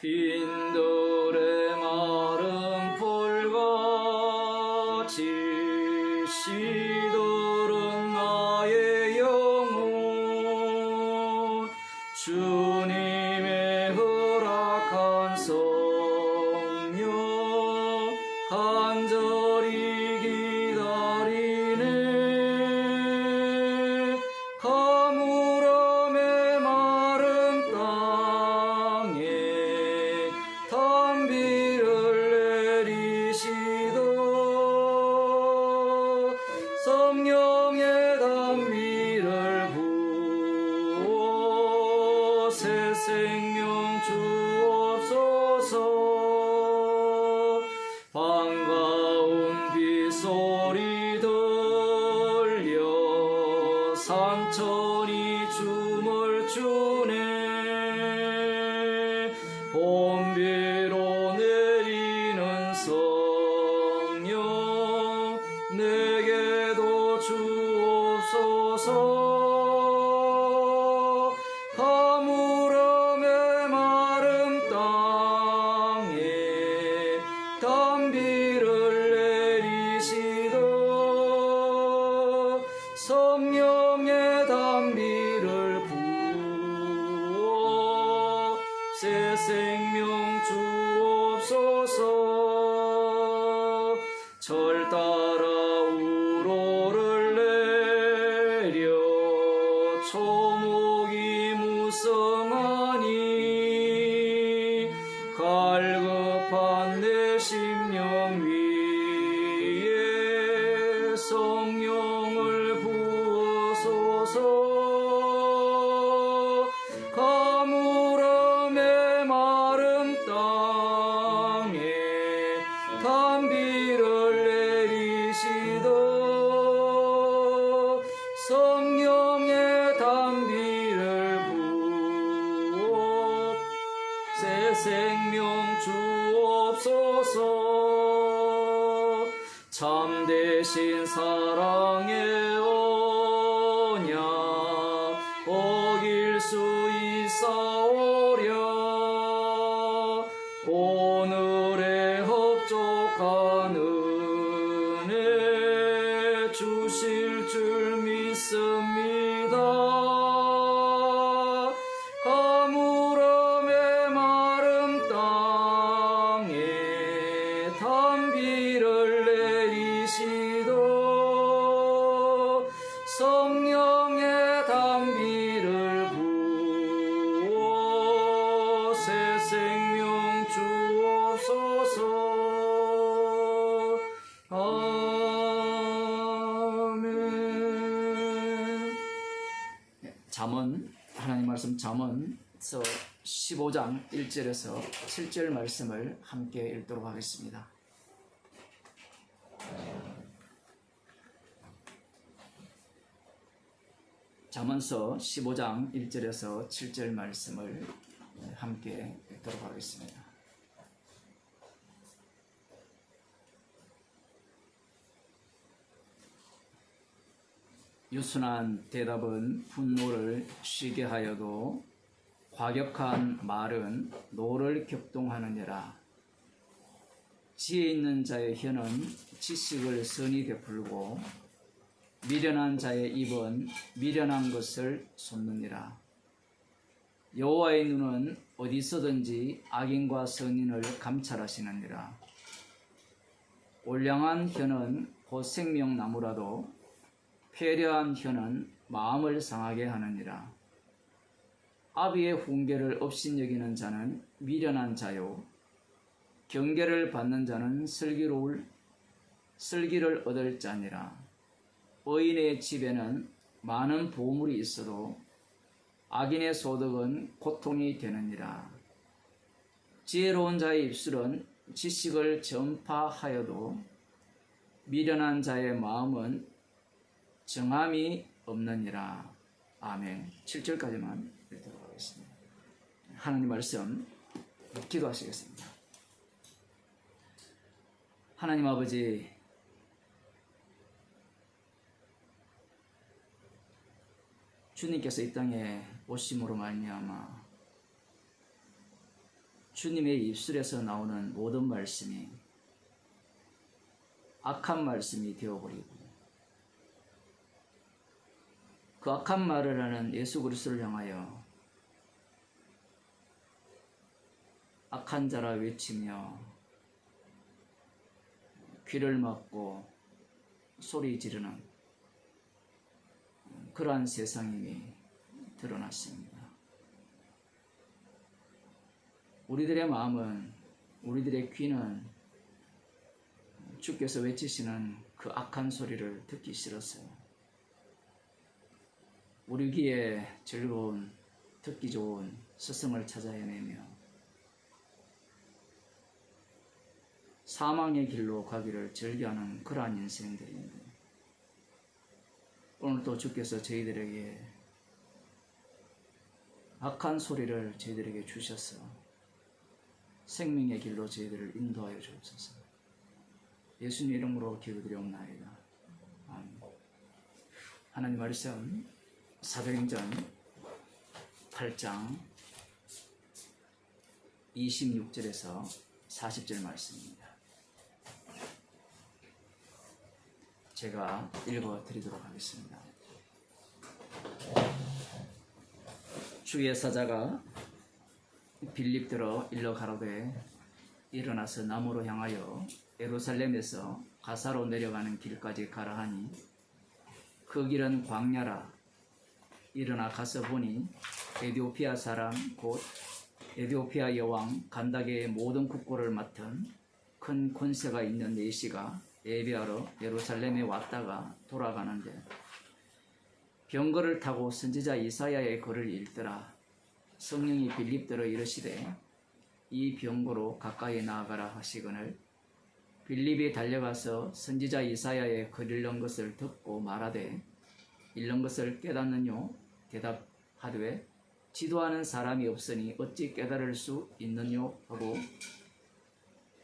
빈들의 마른 풀같이 시들은 나의 영혼 주님의 허락한 성령 간절히 기다리네. 가물음에 마른 땅에 단비를 내리시다. 성령의 단비를 부어 새 생명 주옵소서. 반가운 빗소리 들려 산천이 춤을 추네. 봄비로 내리는 성령 내게도 주옵소서. 가물음에 마른 땅에 단비를 내리시다. 성령의 단비를 부어 새 생명 주옵소서. 절 따라 우로를 내려 초목이 무성하니 갈급한 내 심령 위에 성령을 부어소서. 가물음에 마른 땅에 단비를 내리시다. 성령의 단비를 부어 새 생명 주옵소서. 참되신 사랑의 언약 어길 수 있사오랴. 오늘의 흡족한 은혜 주실 줄 믿습니다. 가물음에 마른 땅에 단비를 내리시다. 성령의 단비를 부어 새 생명 주옵소서. 아멘. 잠언, 하나님 말씀 잠언서 15장 1절에서 7절 말씀을 함께 읽도록 하겠습니다. 잠언서 15장 1절에서 7절 말씀을 함께 읽도록 하겠습니다. 유순한 대답은 분노를 쉬게 하여도 과격한 말은 노를 격동하느니라. 지혜 있는 자의 혀는 지식을 선히 베풀고 미련한 자의 입은 미련한 것을 쏟느니라. 여호와의 눈은 어디서든지 악인과 선인을 감찰하시느니라. 올량한 혀는 곧 생명나무라도 패려한 혀는 마음을 상하게 하느니라. 아비의 훈계를 업신여기는 자는 미련한 자요 경계를 받는 자는 슬기를 얻을 자니라. 의인의 집에는 많은 보물이 있어도 악인의 소득은 고통이 되느니라. 지혜로운 자의 입술은 지식을 전파하여도 미련한 자의 마음은 정함이 없느니라. 아멘. 7절까지만 읽도록 하겠습니다. 하나님 말씀 기도하시겠습니다. 하나님 아버지, 주님께서 이 땅에 오심으로 말미암아 주님의 입술에서 나오는 모든 말씀이 악한 말씀이 되어버리고 그 악한 말을 하는 예수 그리스도를 향하여 악한 자라 외치며 귀를 막고 소리 지르는 그러한 세상임이 드러났습니다. 우리들의 마음은, 우리들의 귀는 주께서 외치시는 그 악한 소리를 듣기 싫었어요. 우리 귀에 즐거운, 듣기 좋은 스승을 찾아 헤매며 사망의 길로 가기를 즐겨하는 그러한 인생들인데, 오늘도 주께서 저희들에게 악한 소리를 저희들에게 주셔서 생명의 길로 저희들을 인도하여 주옵소서. 예수님 이름으로 기도드리옵나이다. 아멘. 하나님 말씀 사도행전 8장 26절에서 40절 말씀입니다. 제가 읽어드리도록 하겠습니다. 주의 사자가 빌립더러 일러 가로되 일어나서 남으로 향하여 예루살렘에서 가사로 내려가는 길까지 가라 하니 그 길은 광야라. 일어나 가서 보니 에디오피아 사람 곧 에디오피아 여왕 간다게의 모든 국고를 맡은 큰 권세가 있는 내시가 예배하러 예루살렘에 왔다가 돌아가는데 병거를 타고 선지자 이사야의 글을 읽더라. 성령이 빌립더러 이르시되 이 병거로 가까이 나아가라 하시거늘 빌립이 달려가서 선지자 이사야의 글 읽는 것을 듣고 말하되 읽는 것을 깨닫느뇨? 대답하되 지도하는 사람이 없으니 어찌 깨달을 수 있느뇨? 하고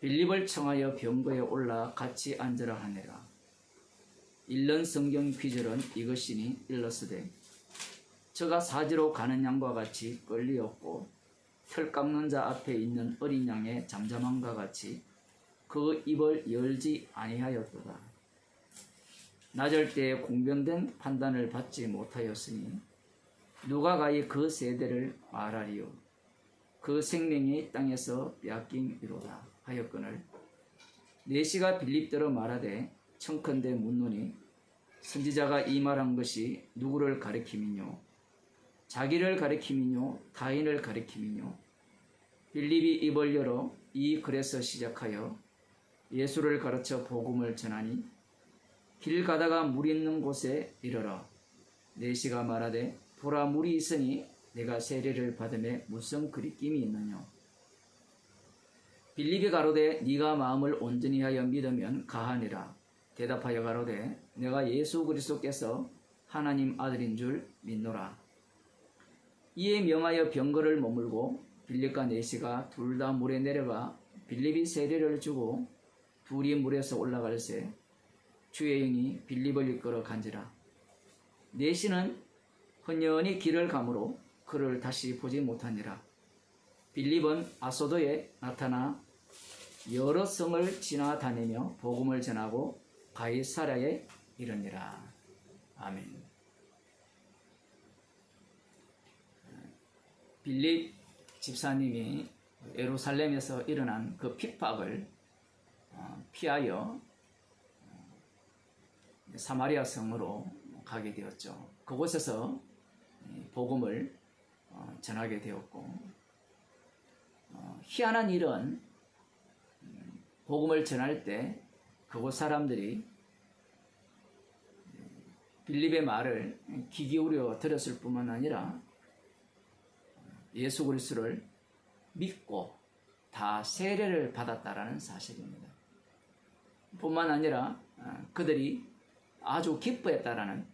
빌립을 청하여 병거에 올라 같이 앉으라 하니라. 읽는 성경 귀절은 이것이니 일렀으되 저가 사지로 가는 양과 같이 끌리었고 털 깎는 자 앞에 있는 어린 양의 잠잠함과 같이 그 입을 열지 아니하였도다. 낮을 때에 공변된 판단을 받지 못하였으니 누가 가히 그 세대를 말하리요. 그 생명이 땅에서 빼앗김이로다 하였거늘 내시가 빌립더러 말하되 청컨대 묻노니 선지자가 이 말한 것이 누구를 가리킴이뇨? 자기를 가리킴이뇨? 타인을 가리킴이뇨? 빌립이 입을 열어 이 글에서 시작하여 예수를 가르쳐 복음을 전하니 길 가다가 물 있는 곳에 이르러 내시가 말하되 보라 물이 있으니 내가 세례를 받음에 무슨 그리낌이 있느냐? 빌립이 가로되 네가 마음을 온전히 하여 믿으면 가하니라. 대답하여 가로되 내가 예수 그리스도께서 하나님 아들인 줄 믿노라. 이에 명하여 병거를 머물고 빌립과 내시가 둘 다 물에 내려가 빌립이 세례를 주고 둘이 물에서 올라갈새 주의 영이 빌립을 이끌어 간지라. 내시는 헌연히 길을 가므로 그를 다시 보지 못하니라. 빌립은 아소도에 나타나 여러 성을 지나다니며 복음을 전하고 가이사랴에 이르니라. 아멘. 빌립 집사님이 예루살렘에서 일어난 그 핍박을 피하여 사마리아 성으로 가게 되었죠. 그곳에서 복음을 전하게 되었고, 희한한 일은 복음을 전할 때 그곳 사람들이 빌립의 말을 귀 기울여 들었을 뿐만 아니라 예수 그리스도를 믿고 다 세례를 받았다라는 사실입니다. 뿐만 아니라 그들이 아주 기뻐했다라는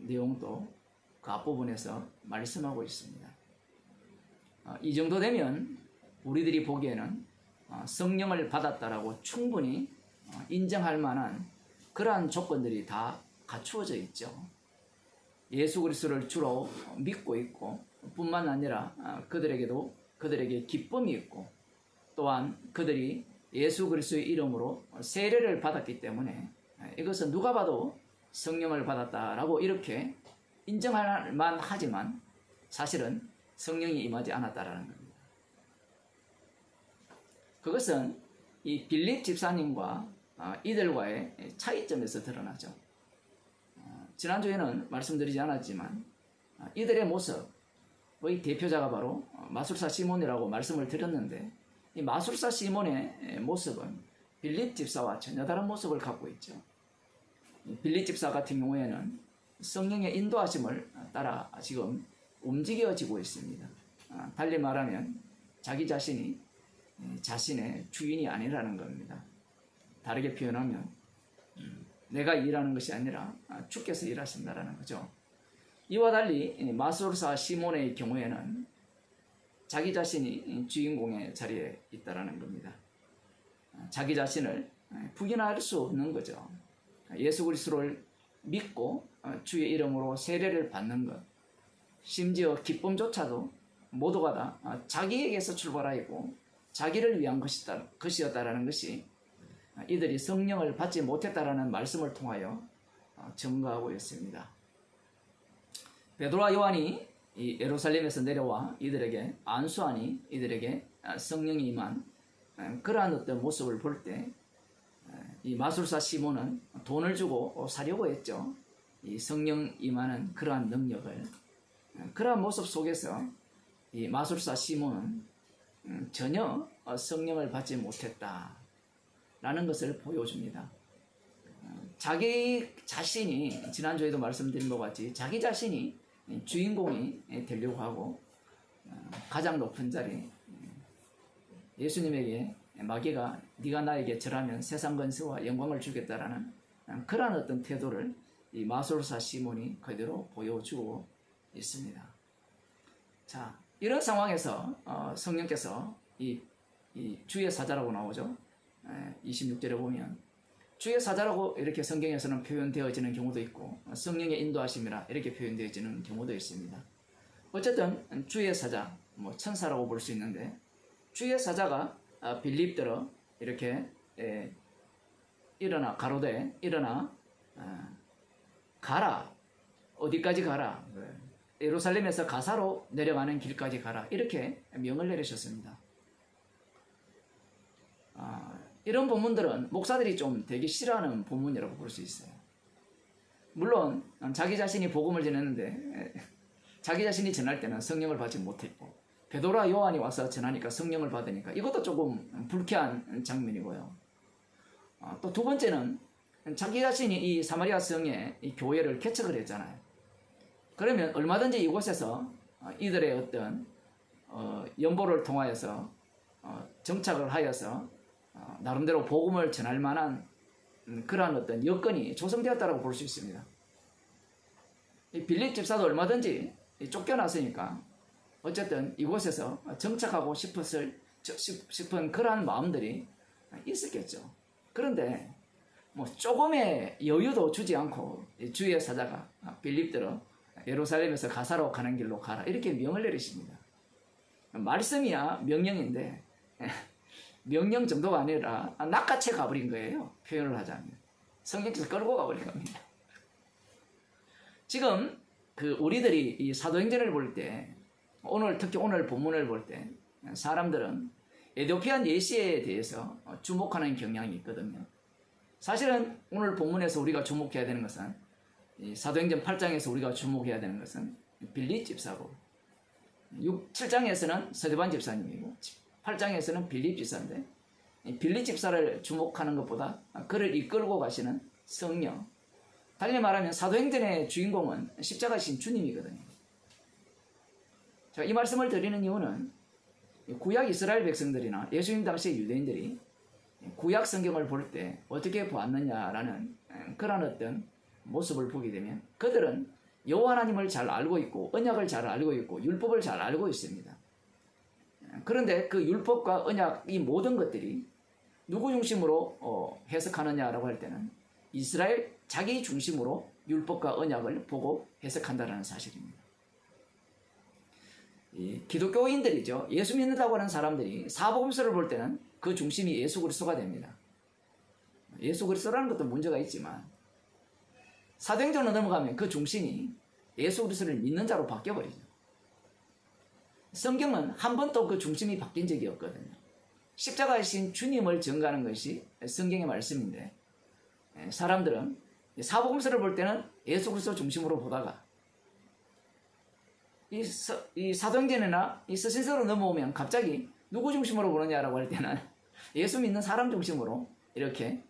내용도 그 앞부분에서 말씀하고 있습니다. 이 정도 되면 우리들이 보기에는 성령을 받았다라고 충분히 인정할 만한 그러한 조건들이 다 갖추어져 있죠. 예수 그리스도를 주로 믿고 있고 뿐만 아니라 그들에게 기쁨이 있고 또한 그들이 예수 그리스도의 이름으로 세례를 받았기 때문에 이것은 누가 봐도 성령을 받았다라고 이렇게 인정할 만하지만 사실은 성령이 임하지 않았다라는 겁니다. 그것은 이 빌립 집사님과 이들과의 차이점에서 드러나죠. 지난주에는 말씀드리지 않았지만 이들의 모습의 대표자가 바로 마술사 시몬이라고 말씀을 드렸는데, 이 마술사 시몬의 모습은 빌립 집사와 전혀 다른 모습을 갖고 있죠. 빌립 집사 같은 경우에는 성령의 인도하심을 따라 지금 움직여지고 있습니다. 달리 말하면 자기 자신이 자신의 주인이 아니라는 겁니다. 다르게 표현하면 내가 일하는 것이 아니라 주께서 일하신다라는 거죠. 이와 달리 마술사 시몬의 경우에는 자기 자신이 주인공의 자리에 있다라는 겁니다. 자기 자신을 부인할 수 없는 거죠. 예수 그리스도를 믿고 주의 이름으로 세례를 받는 것, 심지어 기쁨조차도 모두가 다 자기에게서 출발하였고 자기를 위한 것이었다라는 것이 이들이 성령을 받지 못했다라는 말씀을 통하여 증거하고 있습니다. 베드로와 요한이 이 예루살렘에서 내려와 이들에게 안수하니 이들에게 성령이 임한 그러한 어떤 모습을 볼 때 이 마술사 시몬은 돈을 주고 사려고 했죠. 이 성령 임하는 그러한 능력을. 그러한 모습 속에서 이 마술사 시몬은 전혀 성령을 받지 못했다라는 것을 보여줍니다. 자기 자신이, 지난주에도 말씀드린 것 같이 자기 자신이 주인공이 되려고 하고 가장 높은 자리, 예수님에게 마귀가 네가 나에게 절하면 세상 권세와 영광을 주겠다라는 그러한 어떤 태도를 이 마술사 시몬이 그대로 보여주고 있습니다. 자, 이런 상황에서 성령께서 이 주의 사자라고 나오죠. 26절에 보면 주의 사자라고 이렇게 성경에서는 표현되어지는 경우도 있고 성령의 인도하심이라 이렇게 표현되어지는 경우도 있습니다. 어쨌든 주의 사자, 천사라고 볼 수 있는데, 주의 사자가 빌립들어 이렇게 일어나, 가로되 일어나 가라. 어디까지 가라? 예루살렘에서 가사로 내려가는 길까지 가라. 이렇게 명을 내리셨습니다. 이런 본문들은 목사들이 좀 되게 싫어하는 본문이라고 볼 수 있어요. 물론 자기 자신이 복음을 전했는데 자기 자신이 전할 때는 성령을 받지 못했고, 베드로와 요한이 와서 전하니까 성령을 받으니까 이것도 조금 불쾌한 장면이고요. 또 두 번째는 자기 자신이 이 사마리아 성에 이 교회를 개척을 했잖아요. 그러면 얼마든지 이곳에서 이들의 어떤 연보를 통하여서 정착을 하여서 나름대로 복음을 전할 만한 그러한 어떤 여건이 조성되었다고 볼 수 있습니다. 이 빌립 집사도 얼마든지 쫓겨났으니까 어쨌든 이곳에서 정착하고 싶은 그러한 마음들이 있었겠죠. 그런데 조금의 여유도 주지 않고 주의 사자가 빌립들어 예루살렘에서 가사로 가는 길로 가라 이렇게 명을 내리십니다. 말씀이야 명령인데 명령 정도가 아니라 낚아채 가버린 거예요. 표현을 하자면 성경에서 끌고 가버린 겁니다. 지금 우리들이 이 사도행전을 볼 때, 특히 오늘 본문을 볼 때 사람들은 에티오피아 예시에 대해서 주목하는 경향이 있거든요. 사실은 오늘 본문에서 우리가 주목해야 되는 것은, 이 사도행전 8장에서 우리가 주목해야 되는 것은 빌립 집사고, 7장에서는 서대반 집사님이고 8장에서는 빌립 집사인데, 빌립 집사를 주목하는 것보다 그를 이끌고 가시는 성령, 달리 말하면 사도행전의 주인공은 십자가신 주님이거든요. 제가 이 말씀을 드리는 이유는 구약 이스라엘 백성들이나 예수님 당시 유대인들이 구약 성경을 볼 때 어떻게 보았느냐라는 그런 어떤 모습을 보게 되면 그들은 여호와 하나님을 잘 알고 있고 언약을 잘 알고 있고 율법을 잘 알고 있습니다. 그런데 그 율법과 언약, 이 모든 것들이 누구 중심으로 해석하느냐라고 할 때는 이스라엘 자기 중심으로 율법과 언약을 보고 해석한다는 사실입니다. 이 기독교인들이죠. 예수 믿는다고 하는 사람들이 사복음서를 볼 때는 그 중심이 예수 그리스도가 됩니다. 예수 그리스도라는 것도 문제가 있지만 사도행전으로 넘어가면 그 중심이 예수 그리스도를 믿는 자로 바뀌어버리죠. 성경은 한 번도 그 중심이 바뀐 적이 없거든요. 십자가이신 주님을 증거하는 것이 성경의 말씀인데 사람들은 사복음서를 볼 때는 예수 그리스도 중심으로 보다가 이 사도행전이나 이 서신서로 넘어오면 갑자기 누구 중심으로 보느냐라고 할 때는 예수 믿는 사람 중심으로 이렇게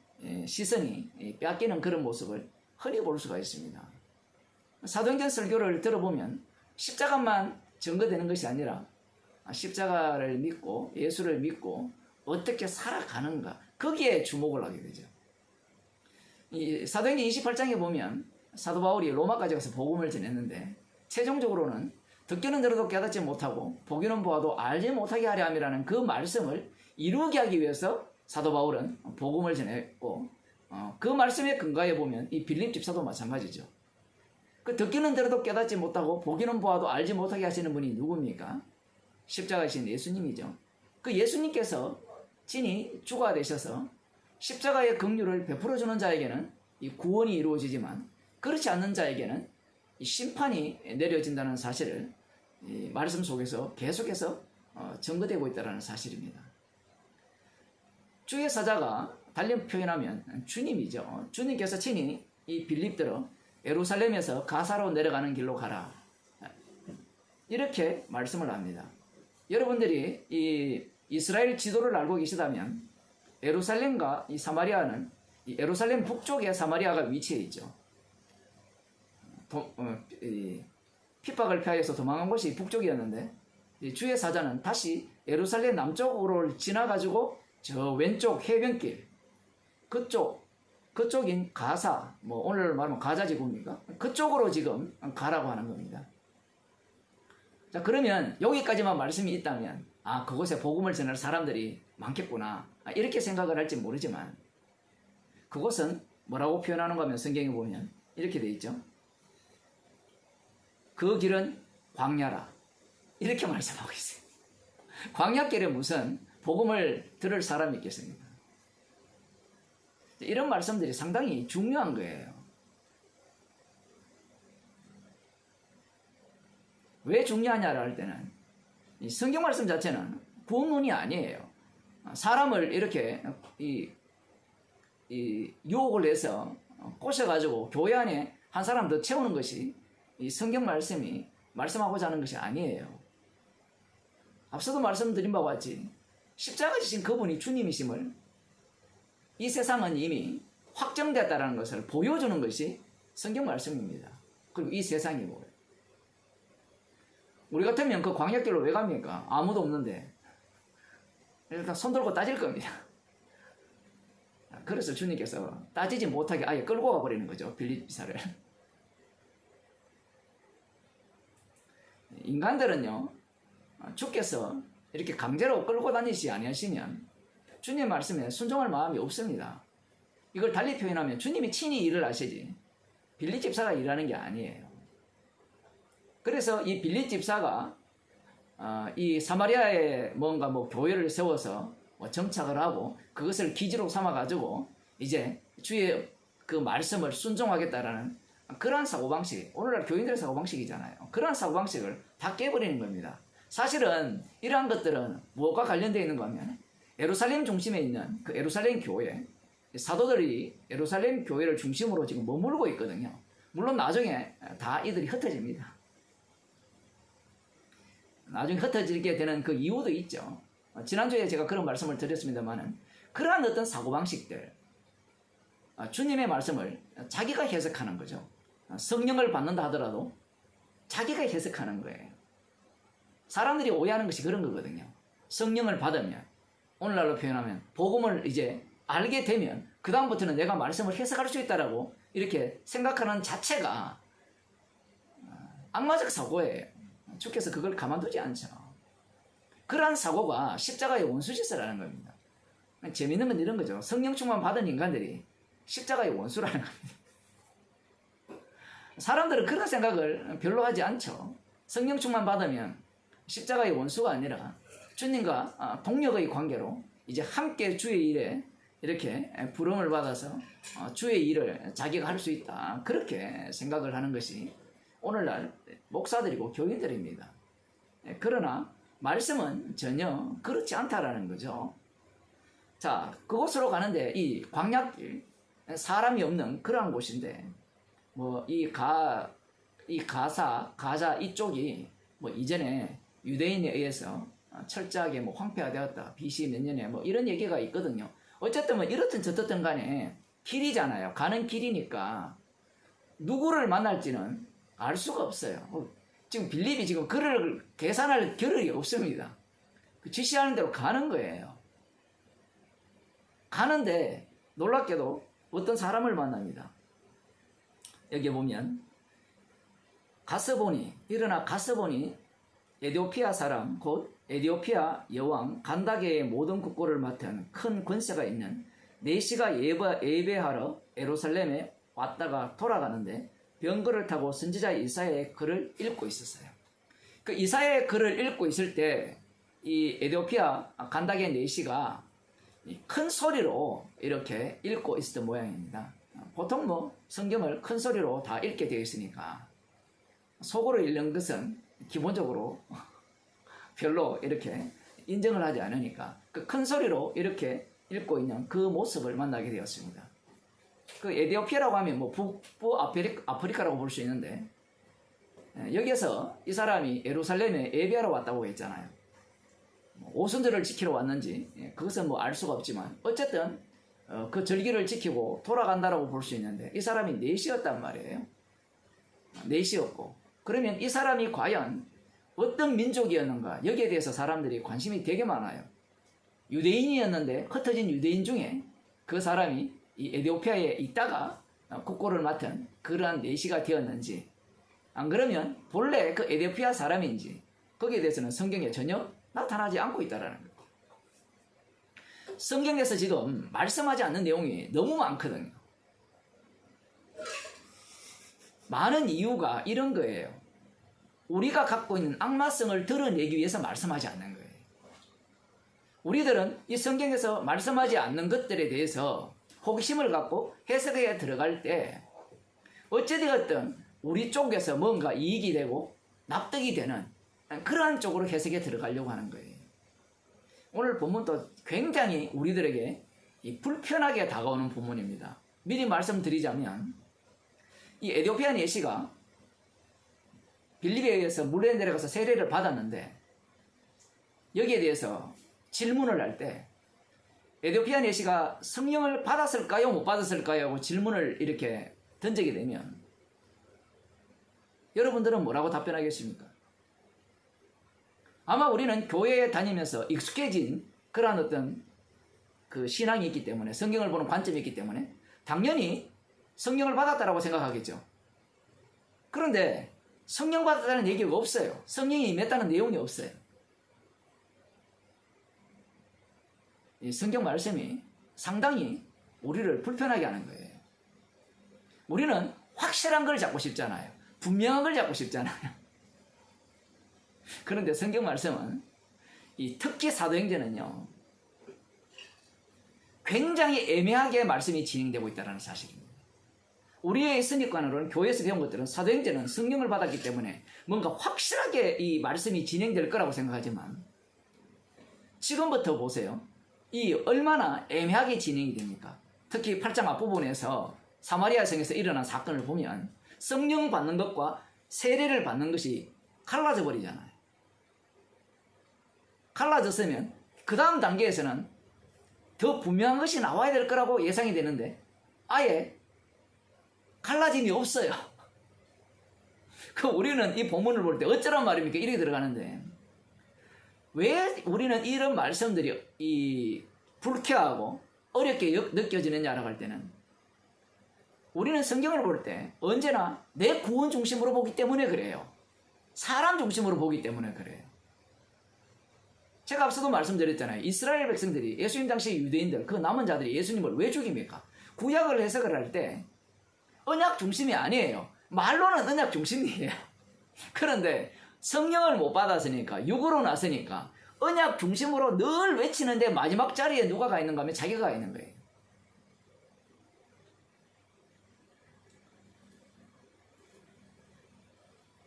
시선이 뺏기는 그런 모습을 흔히 볼 수가 있습니다. 사도행전 설교를 들어보면 십자가만 증거되는 것이 아니라 십자가를 믿고 예수를 믿고 어떻게 살아가는가 거기에 주목을 하게 되죠. 이 사도행전 28장에 보면 사도 바울이 로마까지 가서 복음을 전했는데 최종적으로는 듣기는 들어도 깨닫지 못하고 보기는 보아도 알지 못하게 하려 함이라는 그 말씀을 이루게 하기 위해서 사도 바울은 복음을 전했고 그 말씀에 근거해 보면 이 빌립 집사도 마찬가지죠. 그 듣기는 들어도 깨닫지 못하고 보기는 보아도 알지 못하게 하시는 분이 누굽니까? 십자가이신 예수님이죠. 그 예수님께서 친히 주가 되셔서 십자가의 긍휼을 베풀어주는 자에게는 이 구원이 이루어지지만 그렇지 않는 자에게는 이 심판이 내려진다는 사실을 이 말씀 속에서 계속해서 증거되고 있다는 사실입니다. 주의 사자가 달리 표현하면 주님이죠. 주님께서 친히 이 빌립들어 예루살렘에서 가사로 내려가는 길로 가라. 이렇게 말씀을 합니다. 여러분들이 이 이스라엘 지도를 알고 계시다면 예루살렘과 이 사마리아는 이 예루살렘 북쪽에 사마리아가 위치해 있죠. 핍박을 피하여서 도망한 곳이 북쪽이었는데 주의 사자는 다시 예루살렘 남쪽으로 지나가지고 저 왼쪽 해변길 그쪽인 가사, 뭐 오늘 말하면 가자지구입니까? 그쪽으로 지금 가라고 하는 겁니다. 자, 그러면 여기까지만 말씀이 있다면 그곳에 복음을 전할 사람들이 많겠구나 이렇게 생각을 할지 모르지만 그곳은 뭐라고 표현하는가 하면 성경에 보면 이렇게 돼 있죠. 그 길은 광야라 이렇게 말씀하고 있어요. 광야길에 무슨 복음을 들을 사람이 있겠습니까? 이런 말씀들이 상당히 중요한 거예요. 왜 중요하냐를 할 때는 이 성경 말씀 자체는 구원론이 아니에요. 사람을 이렇게 유혹을 해서 꼬셔가지고 교회 안에 한 사람 더 채우는 것이 이 성경 말씀이 말씀하고자 하는 것이 아니에요. 앞서도 말씀드린 바와 같이 십자가 지신 그분이 주님이심을 이 세상은 이미 확정됐다는 것을 보여주는 것이 성경 말씀입니다. 그리고 이 세상이 뭐예요? 우리 같으면 그 광야길로 왜 갑니까? 아무도 없는데 일단 손 들고 따질 겁니다. 그래서 주님께서 따지지 못하게 아예 끌고 가버리는 거죠. 빌립 지사를. 인간들은요, 주께서 이렇게 강제로 끌고 다니지 아니하시면 주님의 말씀에 순종할 마음이 없습니다. 이걸 달리 표현하면 주님이 친히 일을 하시지 빌립 집사가 일하는 게 아니에요. 그래서 이 빌립 집사가 이 사마리아에 뭔가 교회를 세워서 정착을 하고 그것을 기지로 삼아가지고 이제 주의 그 말씀을 순종하겠다라는 그러한 사고방식, 오늘날 교인들의 사고방식이잖아요. 그러한 사고방식을 다 깨버리는 겁니다. 사실은 이러한 것들은 무엇과 관련되어 있는가 하면 예루살렘 중심에 있는 그 예루살렘 교회, 사도들이 예루살렘 교회를 중심으로 지금 머물고 있거든요. 물론 나중에 다 이들이 흩어집니다. 나중에 흩어지게 되는 그 이유도 있죠. 지난주에 제가 그런 말씀을 드렸습니다만은 그러한 어떤 사고방식들, 주님의 말씀을 자기가 해석하는 거죠. 성령을 받는다 하더라도 자기가 해석하는 거예요. 사람들이 오해하는 것이 그런 거거든요. 성령을 받으면, 오늘날로 표현하면 복음을 이제 알게 되면 그 다음부터는 내가 말씀을 해석할 수 있다라고 이렇게 생각하는 자체가 악마적 사고예요. 주께서 그걸 가만두지 않죠. 그러한 사고가 십자가의 원수짓이라는 겁니다. 재미있는 건 이런 거죠. 성령 충만 받은 인간들이 십자가의 원수라는 겁니다. 사람들은 그런 생각을 별로 하지 않죠. 성령 충만 받으면 십자가의 원수가 아니라 주님과 동력의 관계로 이제 함께 주의 일에 이렇게 부름을 받아서 주의 일을 자기가 할 수 있다. 그렇게 생각을 하는 것이 오늘날 목사들이고 교인들입니다. 그러나 말씀은 전혀 그렇지 않다라는 거죠. 자, 그곳으로 가는데 이 광야길, 사람이 없는 그러한 곳인데 뭐 이 가자 이쪽이 뭐 이전에 유대인에 의해서 철저하게 뭐 황폐화되었다. BC 몇 년에 뭐 이런 얘기가 있거든요. 어쨌든 뭐 이렇든 저렇든 간에 길이잖아요. 가는 길이니까 누구를 만날지는 알 수가 없어요. 지금 빌립이 지금 그를 계산할 겨를이 없습니다. 지시하는 대로 가는 거예요. 가는데 놀랍게도 어떤 사람을 만납니다. 여기 보면 일어나 가스보니 에디오피아 사람 곧 에디오피아 여왕 간다게의 모든 국고를 맡은 큰 권세가 있는 네시가 예배하러 예루살렘에 왔다가 돌아가는데 병거를 타고 선지자 이사야의 글을 읽고 있었어요. 그 이사야의 글을 읽고 있을 때 이 에디오피아 간다게 네시가 큰 소리로 이렇게 읽고 있었던 모양입니다. 보통 뭐 성경을 큰 소리로 다 읽게 되어 있으니까 속으로 읽는 것은 기본적으로 별로 이렇게 인정을 하지 않으니까 그 큰 소리로 이렇게 읽고 있는 그 모습을 만나게 되었습니다. 그 에디오피아라고 하면 뭐 북부 아프리카라고 볼 수 있는데 여기에서 이 사람이 예루살렘에 예배하러 왔다고 했잖아요. 오순절을 지키러 왔는지 그것은 뭐 알 수가 없지만 어쨌든 그 절기를 지키고 돌아간다라고 볼 수 있는데 이 사람이 넷이었단 말이에요. 넷이었고 그러면 이 사람이 과연 어떤 민족이었는가 여기에 대해서 사람들이 관심이 되게 많아요. 유대인이었는데 흩어진 유대인 중에 그 사람이 이 에디오피아에 있다가 국고를 맡은 그러한 넷이가 되었는지 안 그러면 본래 그 에디오피아 사람인지 거기에 대해서는 성경에 전혀 나타나지 않고 있다는 거예요. 성경에서 지금 말씀하지 않는 내용이 너무 많거든요. 많은 이유가 이런 거예요. 우리가 갖고 있는 악마성을 드러내기 위해서 말씀하지 않는 거예요. 우리들은 이 성경에서 말씀하지 않는 것들에 대해서 호기심을 갖고 해석에 들어갈 때 어찌되었든 우리 쪽에서 뭔가 이익이 되고 납득이 되는 그러한 쪽으로 해석에 들어가려고 하는 거예요. 오늘 본문도 굉장히 우리들에게 불편하게 다가오는 본문입니다. 미리 말씀드리자면 이 에디오피아 네시가 빌립에 의해서 물에 내려가서 세례를 받았는데 여기에 대해서 질문을 할 때 에디오피아 네시가 성령을 받았을까요? 못 받았을까요? 하고 질문을 이렇게 던지게 되면 여러분들은 뭐라고 답변하겠습니까? 아마 우리는 교회에 다니면서 익숙해진 그러한 어떤 그 신앙이 있기 때문에 성경을 보는 관점이 있기 때문에 당연히 성령을 받았다라고 생각하겠죠. 그런데 성령 받았다는 얘기가 없어요. 성령이 임했다는 내용이 없어요. 이 성경 말씀이 상당히 우리를 불편하게 하는 거예요. 우리는 확실한 걸 잡고 싶잖아요. 분명한 걸 잡고 싶잖아요. 그런데 성경 말씀은 특히 사도행전은요 굉장히 애매하게 말씀이 진행되고 있다는 사실입니다. 우리의 선입관으로는 교회에서 배운 것들은 사도행전은 성령을 받았기 때문에 뭔가 확실하게 이 말씀이 진행될 거라고 생각하지만 지금부터 보세요. 이 얼마나 애매하게 진행이 됩니까? 특히 8장 앞부분에서 사마리아 성에서 일어난 사건을 보면 성령 받는 것과 세례를 받는 것이 갈라져 버리잖아요. 갈라졌으면 그 다음 단계에서는 더 분명한 것이 나와야 될 거라고 예상이 되는데 아예 갈라짐이 없어요. 그 우리는 이 본문을 볼 때 어쩌란 말입니까? 이렇게 들어가는데 왜 우리는 이런 말씀들이 불쾌하고 어렵게 느껴지느냐라고 할 때는 우리는 성경을 볼 때 언제나 내 구원 중심으로 보기 때문에 그래요. 사람 중심으로 보기 때문에 그래요. 제가 앞서도 말씀드렸잖아요. 이스라엘 백성들이 예수님 당시 유대인들 그 남은 자들이 예수님을 왜 죽입니까? 구약을 해석을 할 때 언약 중심이 아니에요. 말로는 언약 중심이에요. 그런데 성령을 못 받았으니까, 육으로 났으니까 언약 중심으로 늘 외치는데 마지막 자리에 누가 가 있는가 하면 자기가 가 있는 거예요.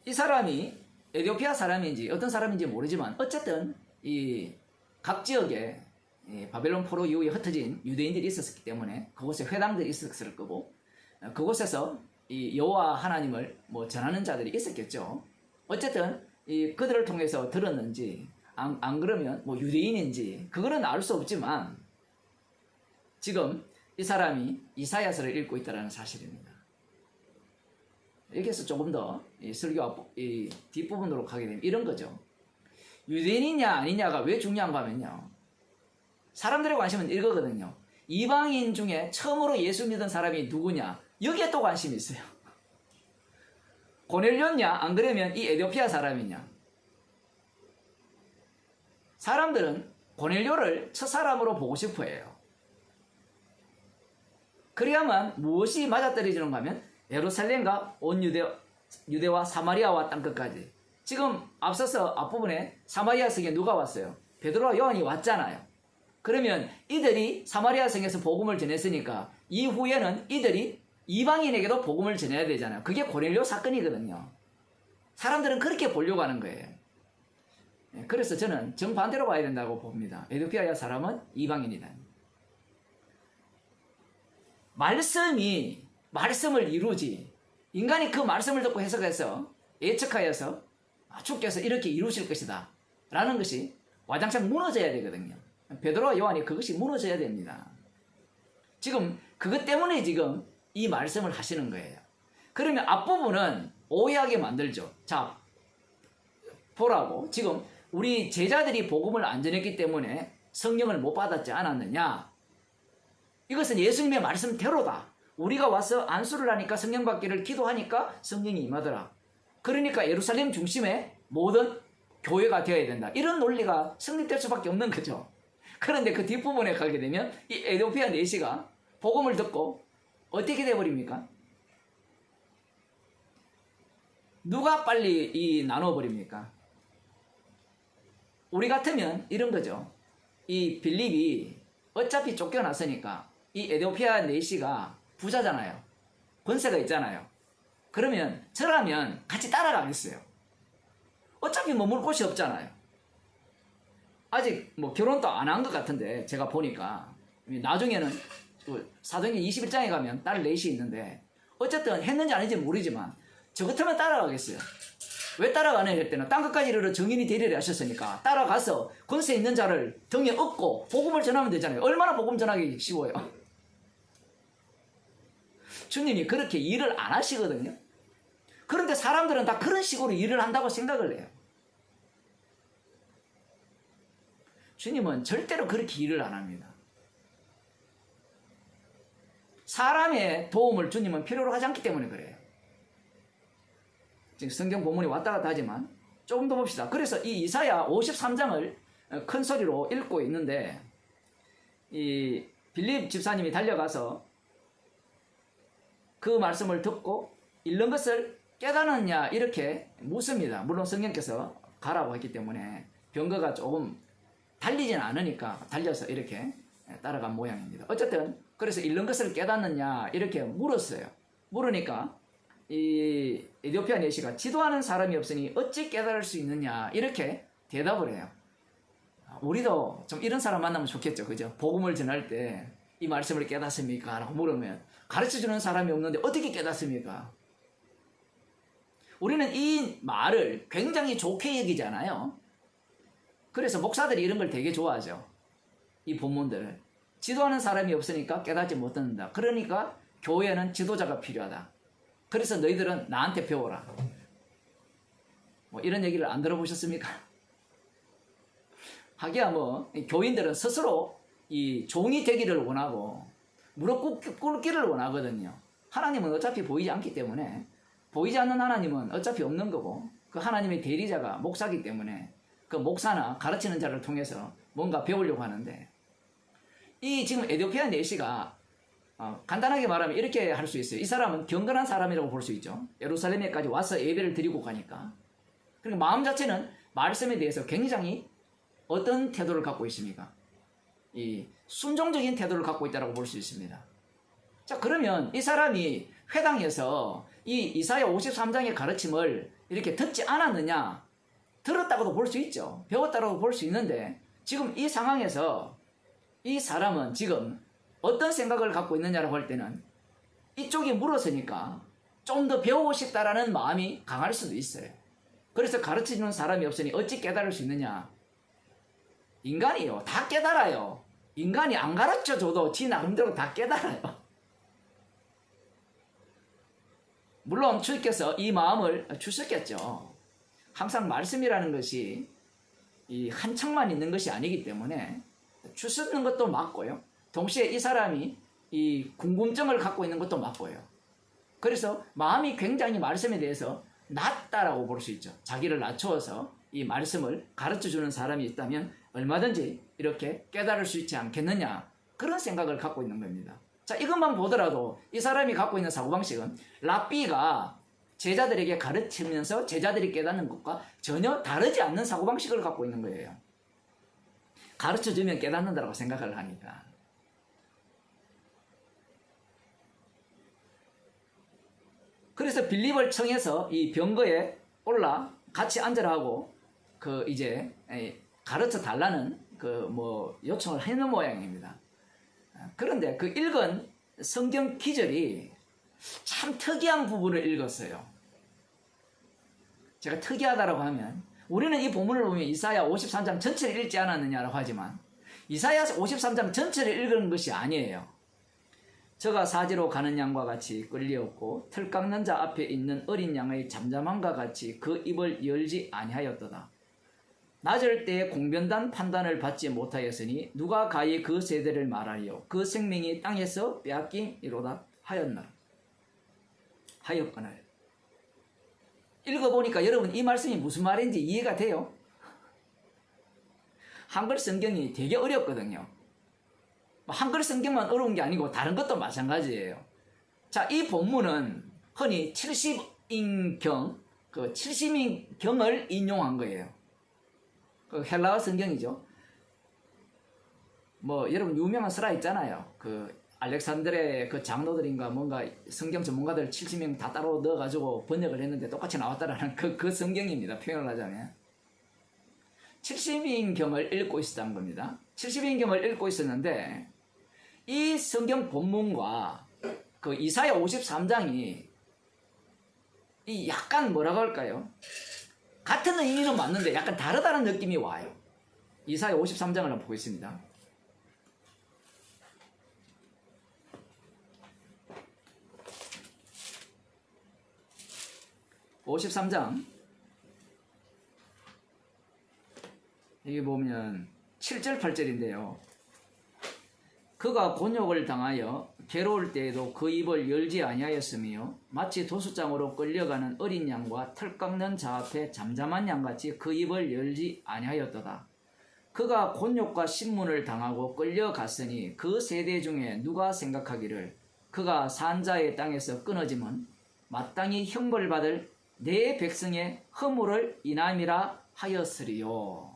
이 사람이 에티오피아 사람인지 어떤 사람인지 모르지만 어쨌든 이 각 지역에 바벨론 포로 이후에 흩어진 유대인들이 있었기 때문에 그곳에 회당들이 있었을 거고, 그곳에서 이 여호와 하나님을 뭐 전하는 자들이 있었겠죠. 어쨌든 이 그들을 통해서 들었는지 안 그러면 뭐 유대인인지 그거는 알 수 없지만 지금 이 사람이 이사야서를 읽고 있다는 사실입니다. 여기에서 조금 더 설교 뒷부분으로 가게 되면 이런 거죠. 유대인이냐 아니냐가 왜 중요한가 하면요, 사람들의 관심은 이거거든요. 이방인 중에 처음으로 예수 믿은 사람이 누구냐, 여기에 또 관심이 있어요. 고넬료냐 안 그러면 이 에티오피아 사람이냐. 사람들은 고넬료를 첫사람으로 보고 싶어 해요. 그래야만 무엇이 맞아떨어지는가 하면 예루살렘과 온 유대와 사마리아와 땅끝까지. 지금 앞서서 앞부분에 사마리아 성에 누가 왔어요? 베드로와 요한이 왔잖아요. 그러면 이들이 사마리아 성에서 복음을 전했으니까 이후에는 이들이 이방인에게도 복음을 전해야 되잖아요. 그게 고넬료 사건이거든요. 사람들은 그렇게 보려고 하는 거예요. 그래서 저는 정반대로 봐야 된다고 봅니다. 에티오피아 사람은 이방인이다. 말씀을 이루지, 인간이 그 말씀을 듣고 해석해서 예측하여서 주께서 이렇게 이루실 것이다 라는 것이 와장창 무너져야 되거든요. 베드로와 요한이 그것이 무너져야 됩니다. 지금 그것 때문에 지금 이 말씀을 하시는 거예요. 그러면 앞부분은 오해하게 만들죠. 자, 보라고. 지금 우리 제자들이 복음을 안 전했기 때문에 성령을 못 받았지 않았느냐. 이것은 예수님의 말씀대로다. 우리가 와서 안수를 하니까 성령 받기를 기도하니까 성령이 임하더라. 그러니까 예루살렘 중심에 모든 교회가 되어야 된다. 이런 논리가 성립될 수밖에 없는 거죠. 그런데 그 뒷부분에 가게 되면 이 에티오피아 내시가 복음을 듣고 어떻게 돼버립니까? 누가 빨리 나눠버립니까? 우리 같으면 이런 거죠. 이 빌립이 어차피 쫓겨났으니까 이 에티오피아 내시가 부자잖아요. 권세가 있잖아요. 그러면 저라면 같이 따라가겠어요. 어차피 머물 곳이 없잖아요. 아직 뭐 결혼도 안 한 것 같은데 제가 보니까 나중에는 사도행전 21장에 가면 딸 넷이 있는데 어쨌든 했는지 아닌지 모르지만 저 같으면 따라가겠어요. 왜 따라가냐 할 때는 땅끝까지 이르러 정인이 대리를 하셨으니까 따라가서 권세 있는 자를 등에 업고 복음을 전하면 되잖아요. 얼마나 복음 전하기 쉬워요. 주님이 그렇게 일을 안 하시거든요. 그런데 사람들은 다 그런 식으로 일을 한다고 생각을 해요. 주님은 절대로 그렇게 일을 안 합니다. 사람의 도움을 주님은 필요로 하지 않기 때문에 그래요. 지금 성경 본문이 왔다 갔다 하지만 조금 더 봅시다. 그래서 이 이사야 53장을 큰 소리로 읽고 있는데 이 빌립 집사님이 달려가서 그 말씀을 듣고 읽는 것을 깨닫느냐 이렇게 묻습니다. 물론 성령께서 가라고 했기 때문에 병거가 조금 달리진 않으니까 달려서 이렇게 따라간 모양입니다. 어쨌든 그래서 읽는 것을 깨닫느냐 이렇게 물었어요. 물으니까 이 에티오피아 내시가 지도하는 사람이 없으니 어찌 깨달을 수 있느냐 이렇게 대답을 해요. 우리도 좀 이런 사람 만나면 좋겠죠. 그죠? 복음을 전할 때 이 말씀을 깨닫습니까? 라고 물으면 가르쳐주는 사람이 없는데 어떻게 깨닫습니까? 우리는 이 말을 굉장히 좋게 여기잖아요. 그래서 목사들이 이런 걸 되게 좋아하죠. 이 본문들. 지도하는 사람이 없으니까 깨닫지 못한다. 그러니까 교회는 지도자가 필요하다. 그래서 너희들은 나한테 배워라. 뭐 이런 얘기를 안 들어보셨습니까? 하기야 뭐 교인들은 스스로 이 종이 되기를 원하고 무릎 꿇기를 원하거든요. 하나님은 어차피 보이지 않기 때문에 보이지 않는 하나님은 어차피 없는 거고 그 하나님의 대리자가 목사기 때문에 그 목사나 가르치는 자를 통해서 뭔가 배우려고 하는데 이 지금 에티오피아 내시가 간단하게 말하면 이렇게 할 수 있어요. 이 사람은 경건한 사람이라고 볼 수 있죠. 예루살렘에까지 와서 예배를 드리고 가니까. 그러니까 마음 자체는 말씀에 대해서 굉장히 어떤 태도를 갖고 있습니까? 이 순종적인 태도를 갖고 있다고 볼 수 있습니다. 자, 그러면 이 사람이 회당에서 이 이사야 53장의 가르침을 이렇게 듣지 않았느냐? 들었다고도 볼 수 있죠. 배웠다고 볼 수 있는데 지금 이 상황에서 이 사람은 지금 어떤 생각을 갖고 있느냐라고 할 때는 이쪽이 물었으니까 좀 더 배우고 싶다라는 마음이 강할 수도 있어요. 그래서 가르치는 사람이 없으니 어찌 깨달을 수 있느냐? 인간이요. 다 깨달아요. 인간이 안 가르쳐줘도 지 나름대로 다 깨달아요. 물론 주께서 이 마음을 주셨겠죠. 항상 말씀이라는 것이 이 한 척만 있는 것이 아니기 때문에 주시는 것도 맞고요. 동시에 이 사람이 이 궁금증을 갖고 있는 것도 맞고요. 그래서 마음이 굉장히 말씀에 대해서 낮다라고 볼 수 있죠. 자기를 낮추어서 이 말씀을 가르쳐주는 사람이 있다면 얼마든지 이렇게 깨달을 수 있지 않겠느냐, 그런 생각을 갖고 있는 겁니다. 자, 이것만 보더라도 이 사람이 갖고 있는 사고방식은 랍비가 제자들에게 가르치면서 제자들이 깨닫는 것과 전혀 다르지 않는 사고방식을 갖고 있는 거예요. 가르쳐주면 깨닫는다고 생각을 하니까. 그래서 빌립을 청해서 이 병거에 올라 같이 앉으라 하고 그 이제 가르쳐 달라는 그 뭐 요청을 해놓은 모양입니다. 그런데 그 읽은 성경 기절이 참 특이한 부분을 읽었어요. 제가 특이하다라고 하면 우리는 이 본문을 보면 이사야 53장 전체를 읽지 않았느냐라고 하지만 이사야 53장 전체를 읽은 것이 아니에요. 저가 사지로 가는 양과 같이 끌리었고 틀 깎는 자 앞에 있는 어린 양의 잠잠함과 같이 그 입을 열지 아니하였도다. 낮을 때에 공변단 판단을 받지 못하였으니 누가 가히 그 세대를 말하리요. 그 생명이 땅에서 빼앗기이로다 하였거늘. 읽어보니까 여러분 이 말씀이 무슨 말인지 이해가 돼요? 한글 성경이 되게 어렵거든요. 한글 성경만 어려운 게 아니고 다른 것도 마찬가지예요. 자, 이 본문은 흔히 70인경, 그 70인경을 인용한 거예요. 그 헬라어 성경이죠. 뭐 여러분 유명한 설화 있잖아요. 그 알렉산드레의 그 장로들인가 뭔가 성경 전문가들 70명 다 따로 넣어가지고 번역을 했는데 똑같이 나왔다라는 그 성경입니다. 표현을 하자면 70인경을 읽고 있었다는 겁니다. 70인경을 읽고 있었는데 이 성경 본문과 그 이사야 53장이 이 약간 뭐라고 할까요? 같은 의미는 맞는데 약간 다르다는 느낌이 와요. 이사야 53장을 한번 보겠습니다. 53장 여기 보면 7절 8절인데요. 그가 곤욕을 당하여 괴로울 때에도 그 입을 열지 아니하였으며 마치 도수장으로 끌려가는 어린 양과 털 깎는 자 앞에 잠잠한 양같이 그 입을 열지 아니하였도다. 그가 곤욕과 신문을 당하고 끌려갔으니 그 세대 중에 누가 생각하기를 그가 산자의 땅에서 끊어짐은 마땅히 형벌받을 내 백성의 허물을 인함이라 하였으리요.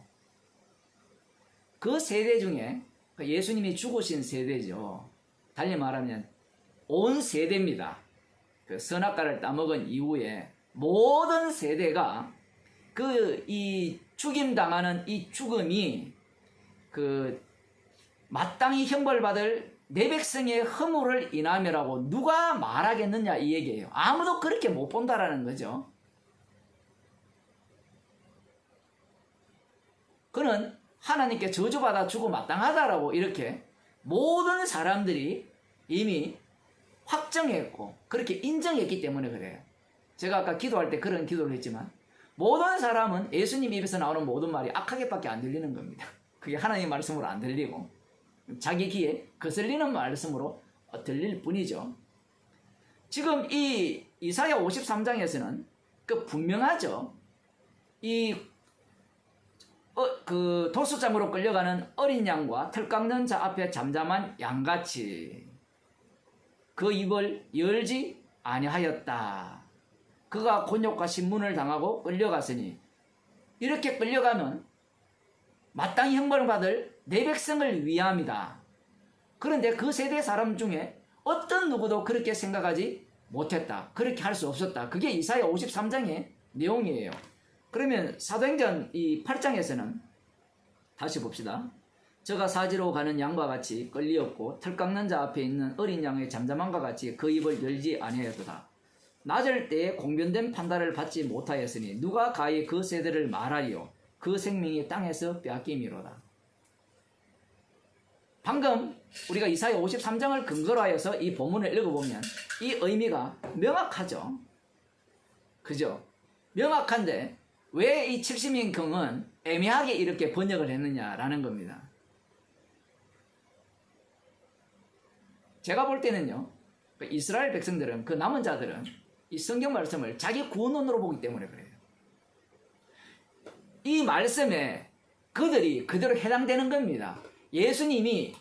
그 세대 중에 예수님이 죽으신 세대죠. 달리 말하면 온 세대입니다. 그 선악과를 따먹은 이후에 모든 세대가 이 죽임 당하는 이 죽음이 그 마땅히 형벌받을 내 백성의 허물을 인함이라고 누가 말하겠느냐 이 얘기예요. 아무도 그렇게 못 본다라는 거죠. 그는 하나님께 저주받아 주고 마땅하다라고 이렇게 모든 사람들이 이미 확정했고 그렇게 인정했기 때문에 그래요. 제가 아까 기도할 때 그런 기도를 했지만 모든 사람은 예수님 입에서 나오는 모든 말이 악하게밖에 안 들리는 겁니다. 그게 하나님의 말씀으로 안 들리고 자기 귀에 거슬리는 말씀으로 들릴 뿐이죠. 지금 이 이사야 53장에서는 그 분명하죠. 그 도수장으로 끌려가는 어린 양과 털 깎는 자 앞에 잠잠한 양같이 그 입을 열지 아니하였다. 그가 곤욕과 신문을 당하고 끌려갔으니 이렇게 끌려가면 마땅히 형벌을 받을 내 백성을 위함이다. 그런데 그 세대 사람 중에 어떤 누구도 그렇게 생각하지 못했다. 그렇게 할 수 없었다. 그게 이사야 53장의 내용이에요. 그러면 사도행전 이 8장에서는 다시 봅시다. 저가 사지로 가는 양과 같이 끌리었고 털 깎는 자 앞에 있는 어린 양의 잠잠함과 같이 그 입을 열지 아니하였도다. 낮을 때에 공변된 판단을 받지 못하였으니 누가 가히 그 세대를 말하리요. 그 생명이 땅에서 빼앗김이로다. 방금 우리가 이사야 53장을 근거로 하여서 이 본문을 읽어보면 이 의미가 명확하죠. 그죠? 명확한데 왜 이 70인경은 애매하게 이렇게 번역을 했느냐라는 겁니다. 제가 볼 때는요, 이스라엘 백성들은, 그 남은 자들은 이 성경 말씀을 자기 구원론으로 보기 때문에 그래요. 이 말씀에 그들이 그대로 해당되는 겁니다. 예수님이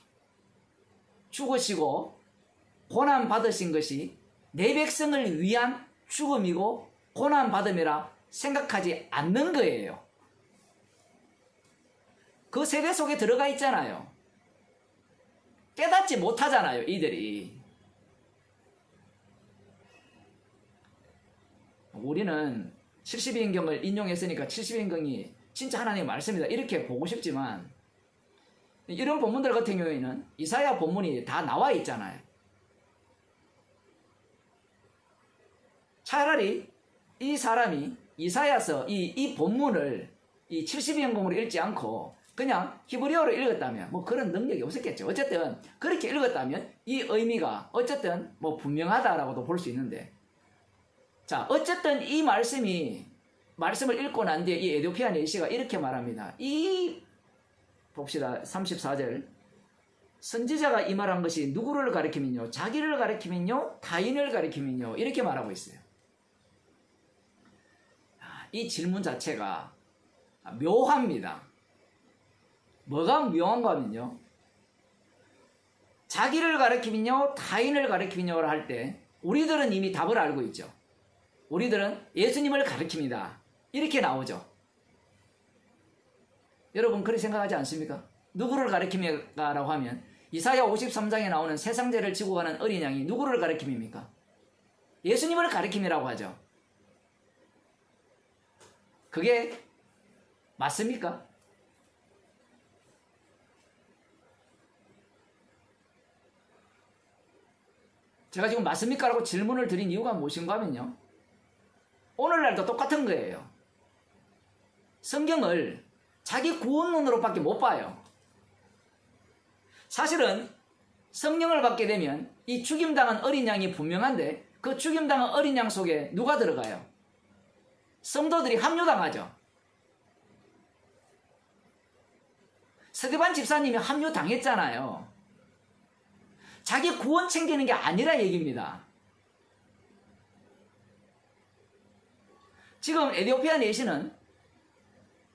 죽으시고 고난 받으신 것이 내 백성을 위한 죽음이고 고난 받음이라 생각하지 않는 거예요. 그 세대 속에 들어가 있잖아요. 깨닫지 못하잖아요, 이들이. 우리는 70인경을 인용했으니까 70인경이 진짜 하나님의 말씀이다 이렇게 보고 싶지만 이런 본문들 같은 경우에는 이사야 본문이 다 나와 있잖아요. 차라리 이 사람이 이사야서 이 본문을 이 70인경으로 읽지 않고 그냥 히브리어로 읽었다면 뭐 그런 능력이 없었겠죠. 어쨌든 그렇게 읽었다면 이 의미가 어쨌든 뭐 분명하다라고도 볼 수 있는데, 자 어쨌든 이 말씀을 읽고 난 뒤에 이 에디오피아 내시가 이렇게 말합니다. 봅시다. 34절. 선지자가 이 말한 것이 누구를 가리키면요, 자기를 가리키면요, 타인을 가리키면요, 이렇게 말하고 있어요. 이 질문 자체가 묘합니다. 뭐가 묘한가 하면요, 자기를 가리키면요, 타인을 가리키면요를 할 때 우리들은 이미 답을 알고 있죠. 우리들은 예수님을 가리킵니다. 이렇게 나오죠. 여러분 그렇게 생각하지 않습니까? 누구를 가리킵니까라고 하면 이사야 53장에 나오는 세상죄를 지고 가는 어린 양이 누구를 가리킵니까? 예수님을 가리킴이라고 하죠. 그게 맞습니까? 제가 지금 맞습니까? 라고 질문을 드린 이유가 무엇인가 하면요, 오늘날도 똑같은 거예요. 성경을 자기 구원론으로밖에 못 봐요. 사실은 성령을 받게 되면 이 죽임당한 어린 양이 분명한데 그 죽임당한 어린 양 속에 누가 들어가요? 성도들이 합류당하죠. 스데반 집사님이 합류당했잖아요. 자기 구원 챙기는 게 아니라 얘기입니다. 지금 에디오피아 내시는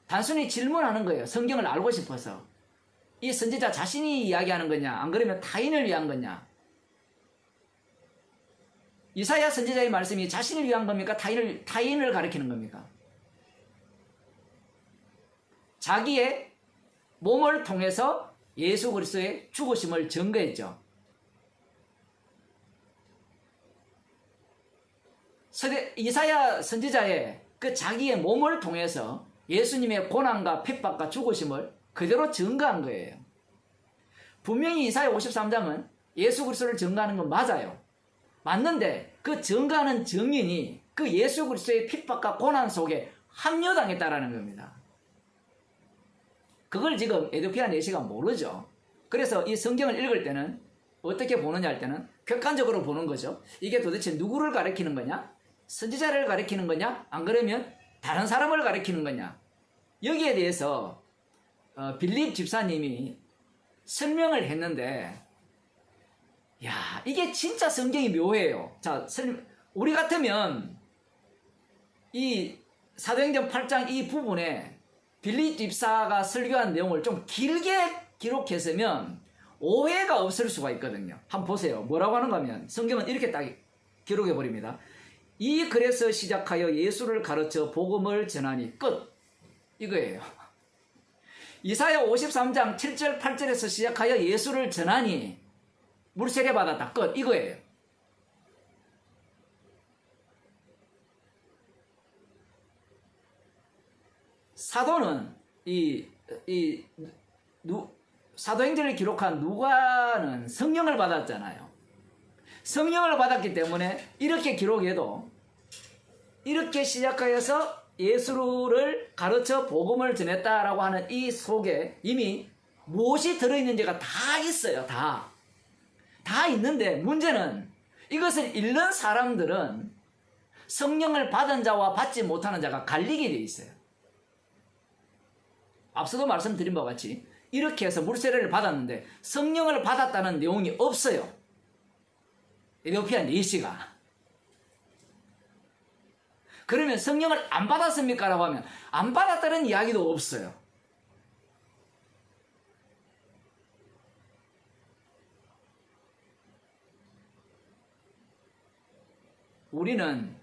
단순히 질문하는 거예요. 성경을 알고 싶어서. 이 선지자 자신이 이야기하는 거냐, 안 그러면 타인을 위한 거냐. 이사야 선지자의 말씀이 자신을 위한 겁니까? 타인을 가리키는 겁니까? 자기의 몸을 통해서 예수 그리스도의 죽으심을 증거했죠. 이사야 선지자의 그 자기의 몸을 통해서 예수님의 고난과 핍박과 죽으심을 그대로 증거한 거예요. 분명히 이사야 53장은 예수 그리스도를 증거하는 건 맞아요. 맞는데 그 증거하는 증인이 그 예수 그리스도의 핍박과 고난 속에 합류당했다라는 겁니다. 그걸 지금 에디오피아 내시가 모르죠. 그래서 이 성경을 읽을 때는 어떻게 보느냐 할 때는 객관적으로 보는 거죠. 이게 도대체 누구를 가리키는 거냐? 선지자를 가리키는 거냐? 안 그러면 다른 사람을 가리키는 거냐? 여기에 대해서 빌립 집사님이 설명을 했는데, 야, 이게 진짜 성경이 묘해요. 자, 우리 같으면 이 사도행전 8장 이 부분에 빌립 집사가 설교한 내용을 좀 길게 기록했으면 오해가 없을 수가 있거든요. 한번 보세요. 뭐라고 하는가 하면 성경은 이렇게 딱 기록해 버립니다. 이 글에서 시작하여 예수를 가르쳐 복음을 전하니 끝. 이거예요. 이사야 53장 7절 8절에서 시작하여 예수를 전하니 물세례 받았다. 끝. 이거예요. 사도는 사도행전을 기록한 누가는 성령을 받았잖아요. 성령을 받았기 때문에 이렇게 기록해도 이렇게 시작하여서 예수를 가르쳐 복음을 전했다라고 하는 이 속에 이미 무엇이 들어있는지가 다 있어요. 다 있는데 문제는 이것을 읽는 사람들은 성령을 받은 자와 받지 못하는 자가 갈리게 돼 있어요. 앞서도 말씀드린 바와 같이 이렇게 해서 물세례를 받았는데 성령을 받았다는 내용이 없어요. 에티오피아 내시가. 그러면 성령을 안 받았습니까? 라고 하면 안 받았다는 이야기도 없어요. 우리는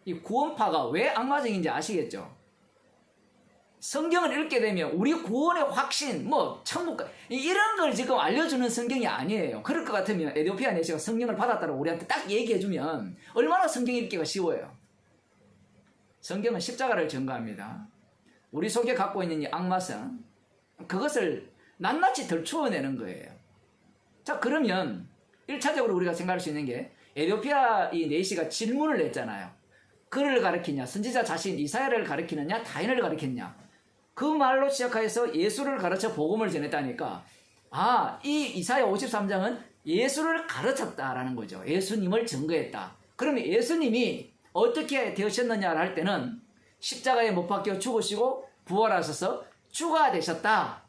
이 구원파가 왜 악마적인지 아시겠죠? 성경을 읽게 되면 우리 구원의 확신, 천국, 이런 걸 지금 알려주는 성경이 아니에요. 그럴 것 같으면 에티오피아 내시가 성령을 받았다고 우리한테 딱 얘기해주면 얼마나 성경 읽기가 쉬워요. 성경은 십자가를 전가합니다. 우리 속에 갖고 있는 이 악마성, 그것을 낱낱이 덜추어내는 거예요. 자, 그러면 1차적으로 우리가 생각할 수 있는 게 에티오피아 이 내시가 질문을 했잖아요. 그를 가리키냐, 선지자 자신 이사야를 가리키느냐, 다인을 가리켰냐. 그 말로 시작해서 예수를 가르쳐 복음을 전했다니까, 이 이사야 53장은 예수를 가르쳤다라는 거죠. 예수님을 증거했다. 그러면 예수님이 어떻게 되셨느냐를 할 때는 십자가에 못 박혀 죽으시고 부활하셔서 주가 되셨다.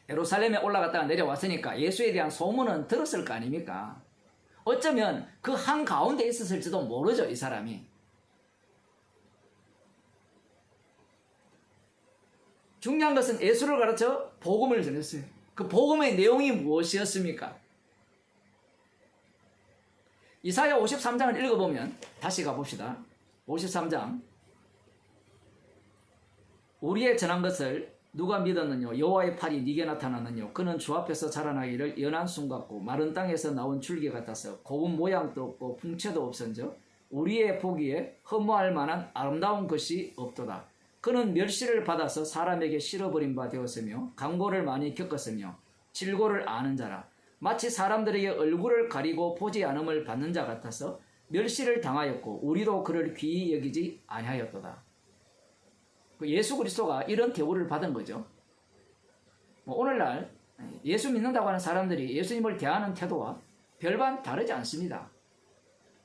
예루살렘에 올라갔다가 내려왔으니까 예수에 대한 소문은 들었을 거 아닙니까? 어쩌면 그 한가운데 있었을지도 모르죠, 이 사람이. 중요한 것은 예수를 가르쳐 복음을 전했어요. 그 복음의 내용이 무엇이었습니까? 이사야 53장을 읽어보면 다시 가봅시다. 53장. 우리의 전한 것을 누가 믿었느냐? 여호와의 팔이 네게 나타났느냐? 그는 주 앞에서 자라나기를 연한 순 같고 마른 땅에서 나온 줄기 같아서 고운 모양도 없고 풍채도 없은즉 우리의 보기에 허무할 만한 아름다운 것이 없도다. 그는 멸시를 받아서 사람에게 실어버린 바 되었으며 강고를 많이 겪었으며 질고를 아는 자라. 마치 사람들에게 얼굴을 가리고 보지 않음을 받는 자 같아서 멸시를 당하였고 우리도 그를 귀히 여기지 아니하였도다. 예수 그리스도가 이런 대우를 받은 거죠. 오늘날 예수 믿는다고 하는 사람들이 예수님을 대하는 태도와 별반 다르지 않습니다.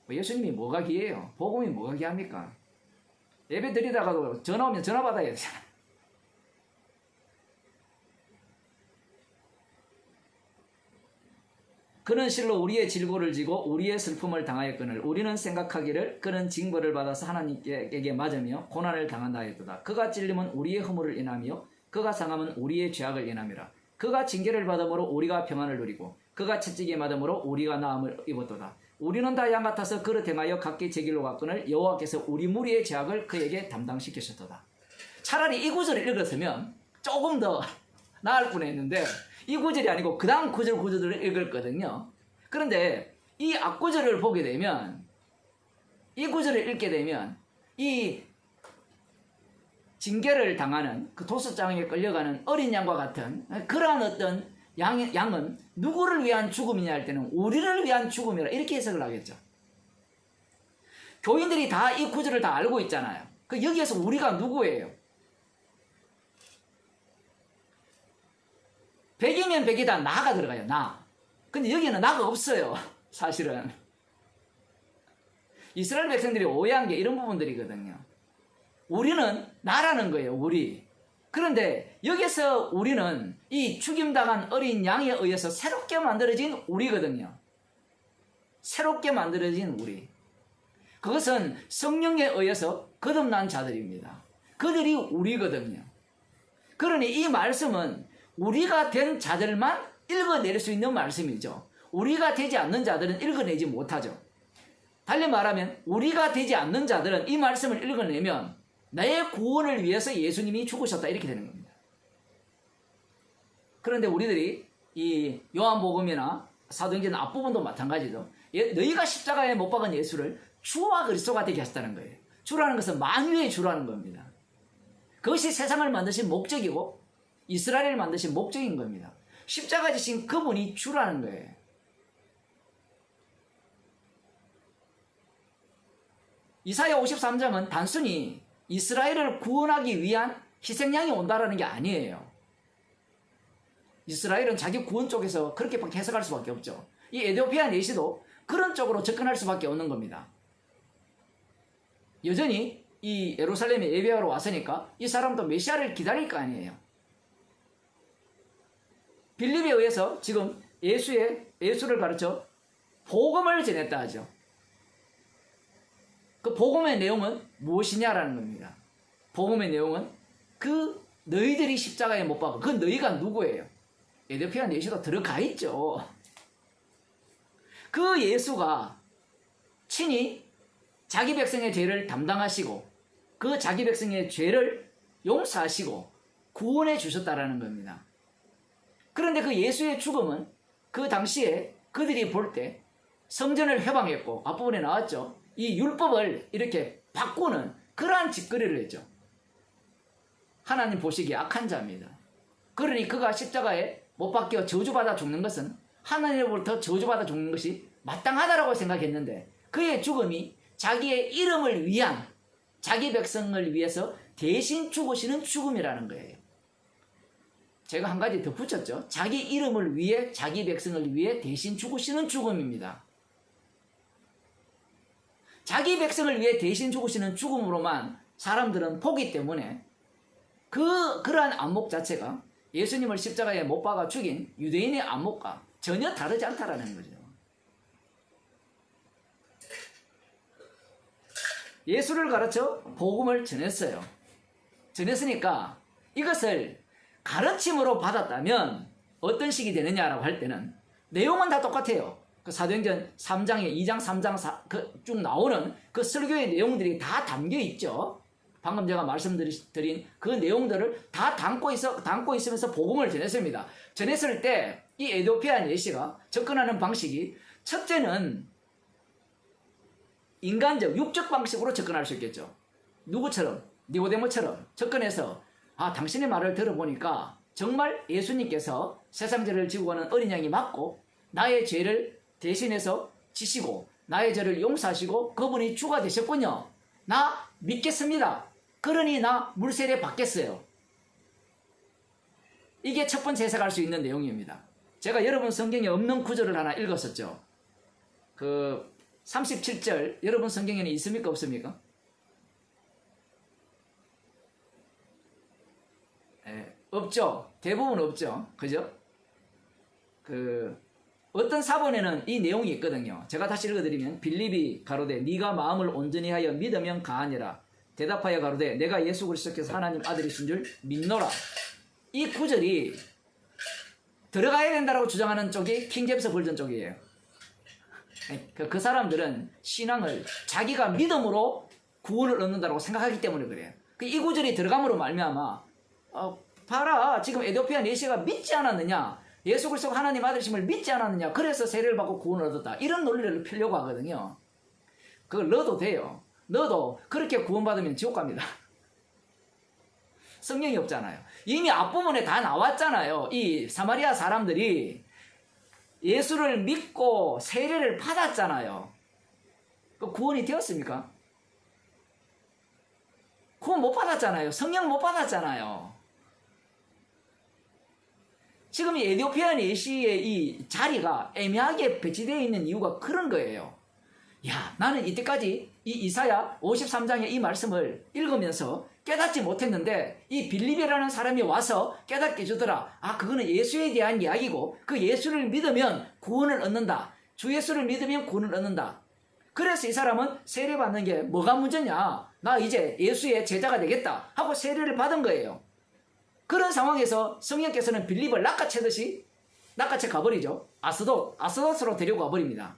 예수님이 뭐가 귀해요? 복음이 뭐가 귀합니까? 예배 드리다가도 전화 오면 전화 받아야 되잖아요. 그는 실로 우리의 질고를 지고 우리의 슬픔을 당하였거늘 우리는 생각하기를 그는 징벌을 받아서 하나님께 맞으며 고난을 당한다 하였도다. 그가 찔림은 우리의 허물을 인하며 그가 상함은 우리의 죄악을 인함이라. 그가 징계를 받음으로 우리가 평안을 누리고 그가 채찍에 맞음으로 우리가 나음을 입었도다. 우리는 다 양 같아서 그릇 행하여 각기 제 길로 갔거늘 여호와께서 우리 무리의 죄악을 그에게 담당시키셨도다. 차라리 이 구절을 읽었으면 조금 더 나을 뻔했는데 이 구절이 아니고 그 다음 구절을 읽었거든요. 그런데 이 앞구절을 보게 되면, 이 구절을 읽게 되면 이 징계를 당하는 그 도수장에 끌려가는 어린 양과 같은 그러한 어떤 양은 누구를 위한 죽음이냐 할 때는 우리를 위한 죽음이라 이렇게 해석을 하겠죠. 교인들이 다 이 구절을 다 알고 있잖아요. 여기에서 우리가 누구예요? 100이면 100이다 나가 들어가요. 나. 근데 여기는 나가 없어요. 사실은 이스라엘 백성들이 오해한 게 이런 부분들이거든요. 우리는 나라는 거예요. 우리. 그런데 여기서 우리는 이 죽임당한 어린 양에 의해서 새롭게 만들어진 우리거든요. 새롭게 만들어진 우리. 그것은 성령에 의해서 거듭난 자들입니다. 그들이 우리거든요. 그러니 이 말씀은 우리가 된 자들만 읽어낼 수 있는 말씀이죠. 우리가 되지 않는 자들은 읽어내지 못하죠. 달리 말하면 우리가 되지 않는 자들은 이 말씀을 읽어내면 나의 구원을 위해서 예수님이 죽으셨다 이렇게 되는 겁니다. 그런데 우리들이 이 요한복음이나 사도행전 앞부분도 마찬가지죠. 너희가 십자가에 못 박은 예수를 주와 그리스도가 되게 하셨다는 거예요. 주라는 것은 만유의 주라는 겁니다. 그것이 세상을 만드신 목적이고 이스라엘을 만드신 목적인 겁니다. 십자가 지신 그분이 주라는 거예요. 이사야 53장은 단순히 이스라엘을 구원하기 위한 희생양이 온다라는 게 아니에요. 이스라엘은 자기 구원 쪽에서 그렇게 해석할 수밖에 없죠. 이 에티오피아 내시도 그런 쪽으로 접근할 수밖에 없는 겁니다. 여전히 이 예루살렘에 예배하러 왔으니까 이 사람도 메시아를 기다릴 거 아니에요. 빌립에 의해서 지금 예수를 가르쳐 복음을 전했다 하죠. 그 복음의 내용은 무엇이냐라는 겁니다. 복음의 내용은 그 너희들이 십자가에 못 박아. 그 너희가 누구예요? 에티오피아 내시도 들어가 있죠. 그 예수가 친히 자기 백성의 죄를 담당하시고 그 자기 백성의 죄를 용서하시고 구원해 주셨다라는 겁니다. 그런데 그 예수의 죽음은 그 당시에 그들이 볼 때 성전을 회방했고 앞부분에 나왔죠. 이 율법을 이렇게 바꾸는 그러한 짓거리를 했죠. 하나님 보시기에 악한 자입니다. 그러니 그가 십자가에 못 박혀 저주받아 죽는 것은 하나님으로부터 저주받아 죽는 것이 마땅하다라고 생각했는데 그의 죽음이 자기의 이름을 위한 자기 백성을 위해서 대신 죽으시는 죽음이라는 거예요. 제가 한 가지 덧붙였죠. 자기 이름을 위해 자기 백성을 위해 대신 죽으시는 죽음입니다. 자기 백성을 위해 대신 죽으시는 죽음으로만 사람들은 보기 때문에 그러한 안목 자체가 예수님을 십자가에 못 박아 죽인 유대인의 안목과 전혀 다르지 않다라는 거죠. 예수를 가르쳐 복음을 전했어요. 전했으니까 이것을 가르침으로 받았다면 어떤 식이 되느냐라고 할 때는 내용은 다 똑같아요. 그 사도행전 3장에 2장, 3장 쭉 나오는 그 설교의 내용들이 다 담겨 있죠. 방금 제가 말씀드린 그 내용들을 다 담고 있으면서 복음을 전했습니다. 전했을 때 이 에티오피아 내시가 접근하는 방식이 첫째는 인간적, 육적 방식으로 접근할 수 있겠죠. 누구처럼? 니고데모처럼 접근해서 당신의 말을 들어보니까 정말 예수님께서 세상 죄를 지고 가는 어린 양이 맞고 나의 죄를 대신해서 지시고 나의 죄를 용서하시고 그분이 주가 되셨군요. 나 믿겠습니다. 그러니 나 물세례 받겠어요. 이게 첫 번째 해석할 수 있는 내용입니다. 제가 여러분 성경에 없는 구절을 하나 읽었었죠. 그 37절 여러분 성경에는 있습니까 없습니까? 없죠. 대부분 없죠. 그죠? 어떤 사본에는 이 내용이 있거든요. 제가 다시 읽어드리면 빌립이 가로되 네가 마음을 온전히 하여 믿으면 가하니라. 대답하여 가로되 내가 예수 그리스도께서 하나님 아들이신 줄 믿노라. 이 구절이 들어가야 된다고 주장하는 쪽이 킹제임스 버전 쪽이에요. 그 사람들은 신앙을 자기가 믿음으로 구원을 얻는다고 생각하기 때문에 그래요. 이 구절이 들어감으로 말미암아 봐라 지금 에티오피아 내시가 믿지 않았느냐, 예수 그리스도가 하나님 아들이심을 믿지 않았느냐, 그래서 세례를 받고 구원을 얻었다, 이런 논리를 펴려고 하거든요. 그걸 넣어도 돼요. 넣어도 그렇게 구원받으면 지옥 갑니다. 성경이 없잖아요. 이미 앞부분에 다 나왔잖아요. 이 사마리아 사람들이 예수를 믿고 세례를 받았잖아요. 그 구원이 되었습니까? 구원 못 받았잖아요. 성령 못 받았잖아요. 지금 이 에티오피아 내시의 이 자리가 애매하게 배치되어 있는 이유가 그런 거예요. 야, 나는 이때까지 이 이사야 53장의 이 말씀을 읽으면서 깨닫지 못했는데 이 빌립이라는 사람이 와서 깨닫게 해주더라. 그거는 예수에 대한 이야기고 그 예수를 믿으면 구원을 얻는다. 주 예수를 믿으면 구원을 얻는다. 그래서 이 사람은 세례 받는 게 뭐가 문제냐, 나 이제 예수의 제자가 되겠다 하고 세례를 받은 거예요. 그런 상황에서 성령께서는 빌립을 낚아채 가버리죠. 아스도스로 데리고 가버립니다.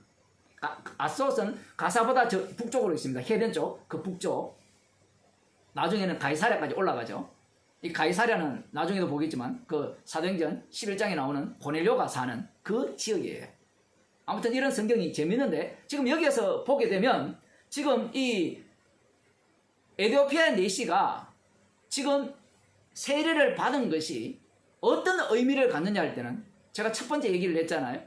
아스도스는 가사보다 저 북쪽으로 있습니다. 해변 쪽, 그 북쪽. 나중에는 가이사랴까지 올라가죠. 이 가이사랴는 나중에도 보겠지만 그 사도행전 11장에 나오는 고넬료가 사는 그 지역이에요. 아무튼 이런 성경이 재밌는데 지금 여기에서 보게 되면 지금 이 에티오피아 내시가 지금 세례를 받은 것이 어떤 의미를 갖느냐 할 때는 제가 첫 번째 얘기를 했잖아요.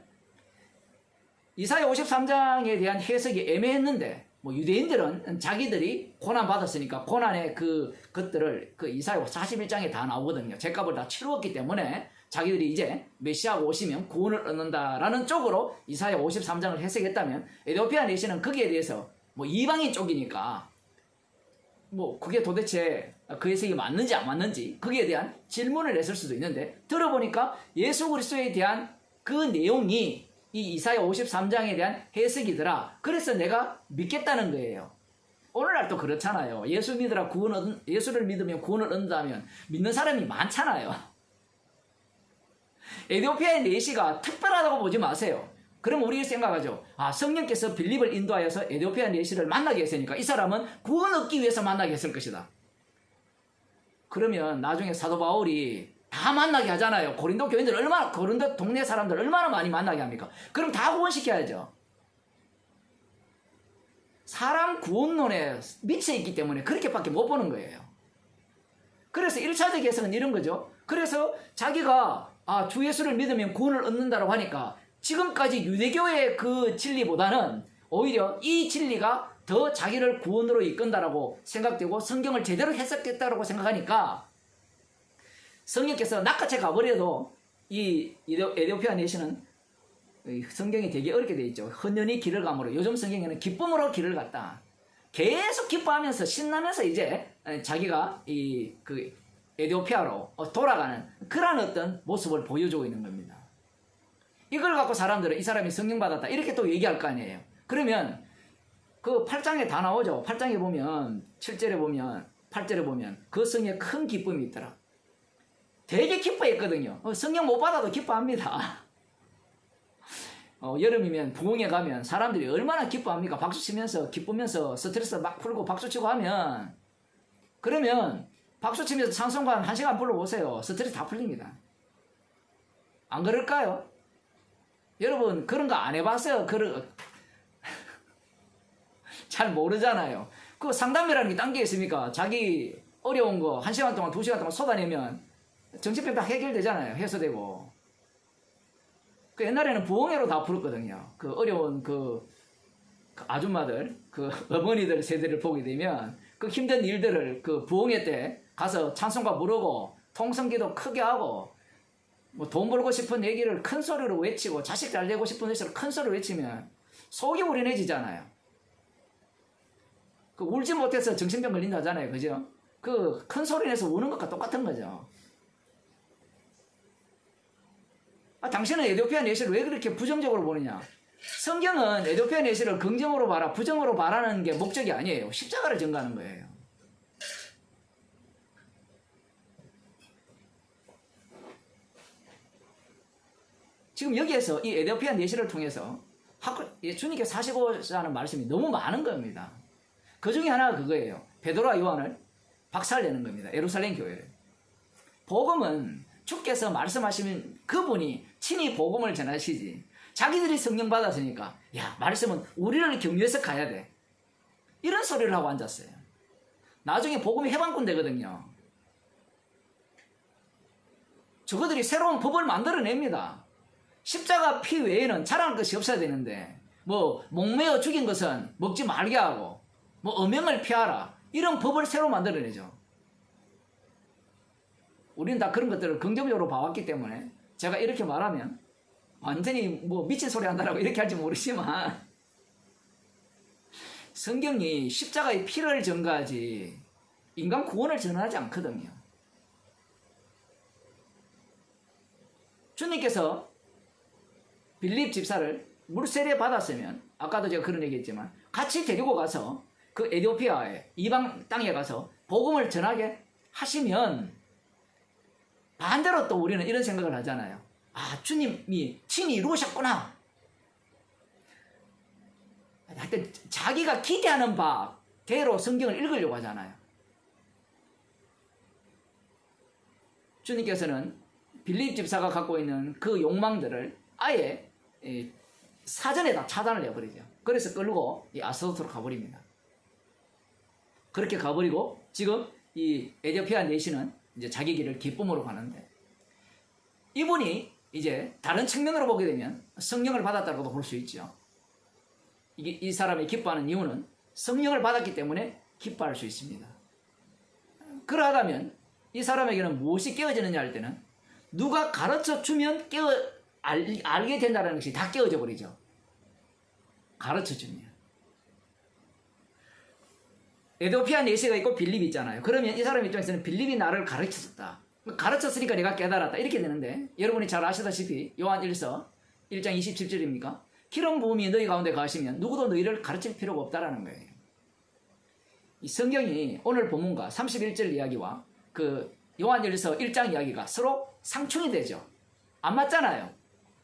이사야 53장에 대한 해석이 애매했는데 뭐 유대인들은 자기들이 고난 받았으니까 고난의 그것들을 그 이사야 41장에 다 나오거든요. 죗값을 다 치루었기 때문에 자기들이 이제 메시아가 오시면 구원을 얻는다라는 쪽으로 이사야 53장을 해석했다면 에티오피아 내시는 거기에 대해서 뭐 이방인 쪽이니까 뭐 그게 도대체 그 해석이 맞는지 안 맞는지 거기에 대한 질문을 했을 수도 있는데 들어보니까 예수 그리스도에 대한 그 내용이 이 이사야 53장에 대한 해석이더라. 그래서 내가 믿겠다는 거예요. 오늘날 또 그렇잖아요. 예수를 믿으면 구원을 얻는다면 믿는 사람이 많잖아요. 에티오피아의 내시가 특별하다고 보지 마세요. 그럼 우리 생각하죠. 아, 성령께서 빌립을 인도하여서 에티오피아 내시를 만나게 했으니까 이 사람은 구원 얻기 위해서 만나게 했을 것이다. 그러면 나중에 사도 바울이 다 만나게 하잖아요. 고린도 교인들 고린도 동네 사람들 얼마나 많이 만나게 합니까? 그럼 다 구원시켜야죠. 사람 구원론에 미쳐있기 때문에 그렇게밖에 못 보는 거예요. 그래서 1차적 해석은 이런 거죠. 그래서 자기가 주 예수를 믿으면 구원을 얻는다고 하니까 지금까지 유대교의 그 진리보다는 오히려 이 진리가 더 자기를 구원으로 이끈다라고 생각되고 성경을 제대로 해석했다라고 생각하니까 성령께서 낚아채 가버려도 이 에티오피아 내시는 성경이 되게 어렵게 되어 있죠. 헌연히 길을 감으로 요즘 성경에는 기쁨으로 길을 갔다. 계속 기뻐하면서 신나면서 이제 자기가 그 에티오피아로 돌아가는 그런 어떤 모습을 보여주고 있는 겁니다. 이걸 갖고 사람들은 이 사람이 성령 받았다 이렇게 또 얘기할 거 아니에요. 그러면 그 8장에 다 나오죠. 8장에 보면 7절에 보면 8절에 보면 그 성에 큰 기쁨이 있더라. 되게 기뻐했거든요. 성령 못 받아도 기뻐합니다. 여름이면 부흥회 가면 사람들이 얼마나 기뻐합니까? 박수 치면서 기쁘면서 스트레스 막 풀고 박수 치고 하면 그러면 박수 치면서 찬송가 1시간 불러보세요. 스트레스 다 풀립니다. 안 그럴까요? 여러분 그런 거 안 해봤어요? 잘 모르잖아요. 그 상담이라는 게 딴 게 있습니까? 자기 어려운 거 1시간 동안 2시간 동안 쏟아내면 정신병 다 해결되잖아요. 해소되고. 그 옛날에는 부흥회로 다 풀었거든요. 그 어려운 그 아줌마들, 그 어머니들 세대를 보게 되면 그 힘든 일들을 그 부흥회 때 가서 찬송가 부르고 통성기도 크게 하고 뭐 돈 벌고 싶은 얘기를 큰 소리로 외치고 자식 잘 되고 싶은 얘기를 큰 소리로 외치면 속이 우려내지잖아요. 그 울지 못해서 정신병 걸린다 하잖아요. 그죠? 그 큰 소리 내서 우는 것과 똑같은 거죠. 당신은 에티오피아 내시를 왜 그렇게 부정적으로 보느냐? 성경은 에티오피아 내시를 긍정으로 봐라, 부정으로 봐라는 게 목적이 아니에요. 십자가를 전가하는 거예요. 지금 여기에서 이 에티오피아 내시를 통해서 주님께서 하시고자 하는 말씀이 너무 많은 겁니다. 그 중에 하나가 그거예요. 베드로와 요한을 박살내는 겁니다. 예루살렘 교회를. 복음은 주께서 말씀하시면 그분이 친히 복음을 전하시지. 자기들이 성령 받았으니까 야 말씀은 우리를 격려해서 가야 돼. 이런 소리를 하고 앉았어요. 나중에 복음이 해방꾼 되거든요. 저거들이 새로운 법을 만들어냅니다. 십자가 피 외에는 자랑할 것이 없어야 되는데 뭐 목매어 죽인 것은 먹지 말게 하고 뭐 음행을 피하라 이런 법을 새로 만들어내죠. 우리는 다 그런 것들을 긍정적으로 봐왔기 때문에 제가 이렇게 말하면 완전히 뭐 미친 소리 한다라고 이렇게 할지 모르지만 성경이 십자가의 피를 전가하지 인간 구원을 전하지 않거든요. 주님께서 빌립 집사를 물세례 받았으면 아까도 제가 그런 얘기했지만 같이 데리고 가서 그 에티오피아의 이방 땅에 가서 복음을 전하게 하시면 반대로 또 우리는 이런 생각을 하잖아요. 주님이 친히 이루셨구나. 하여튼 자기가 기대하는 바대로 성경을 읽으려고 하잖아요. 주님께서는 빌립 집사가 갖고 있는 그 욕망들을 아예 사전에 다 차단을 해버리죠. 그래서 끌고 이 아스도스로 가버립니다. 그렇게 가버리고 지금 이 에디오피아 내시는 이제 자기 길을 기쁨으로 가는데, 이분이 이제 다른 측면으로 보게 되면 성령을 받았다고도 볼 수 있죠. 이 사람이 기뻐하는 이유는 성령을 받았기 때문에 기뻐할 수 있습니다. 그러하다면 이 사람에게는 무엇이 깨어지느냐 할 때는 누가 가르쳐 주면 알게 된다는 것이 다 깨어져 버리죠. 가르쳐 주면. 에디오피아 내시가 있고 빌립이 있잖아요. 그러면 이 사람 입장에서는 빌립이 나를 가르쳤다. 가르쳤으니까 내가 깨달았다. 이렇게 되는데, 여러분이 잘 아시다시피 요한 1서 1장 27절입니까? 기름 부음이 너희 가운데 가시면 누구도 너희를 가르칠 필요가 없다라는 거예요. 이 성경이 오늘 본문과 31절 이야기와 그 요한 1서 1장 이야기가 서로 상충이 되죠. 안 맞잖아요.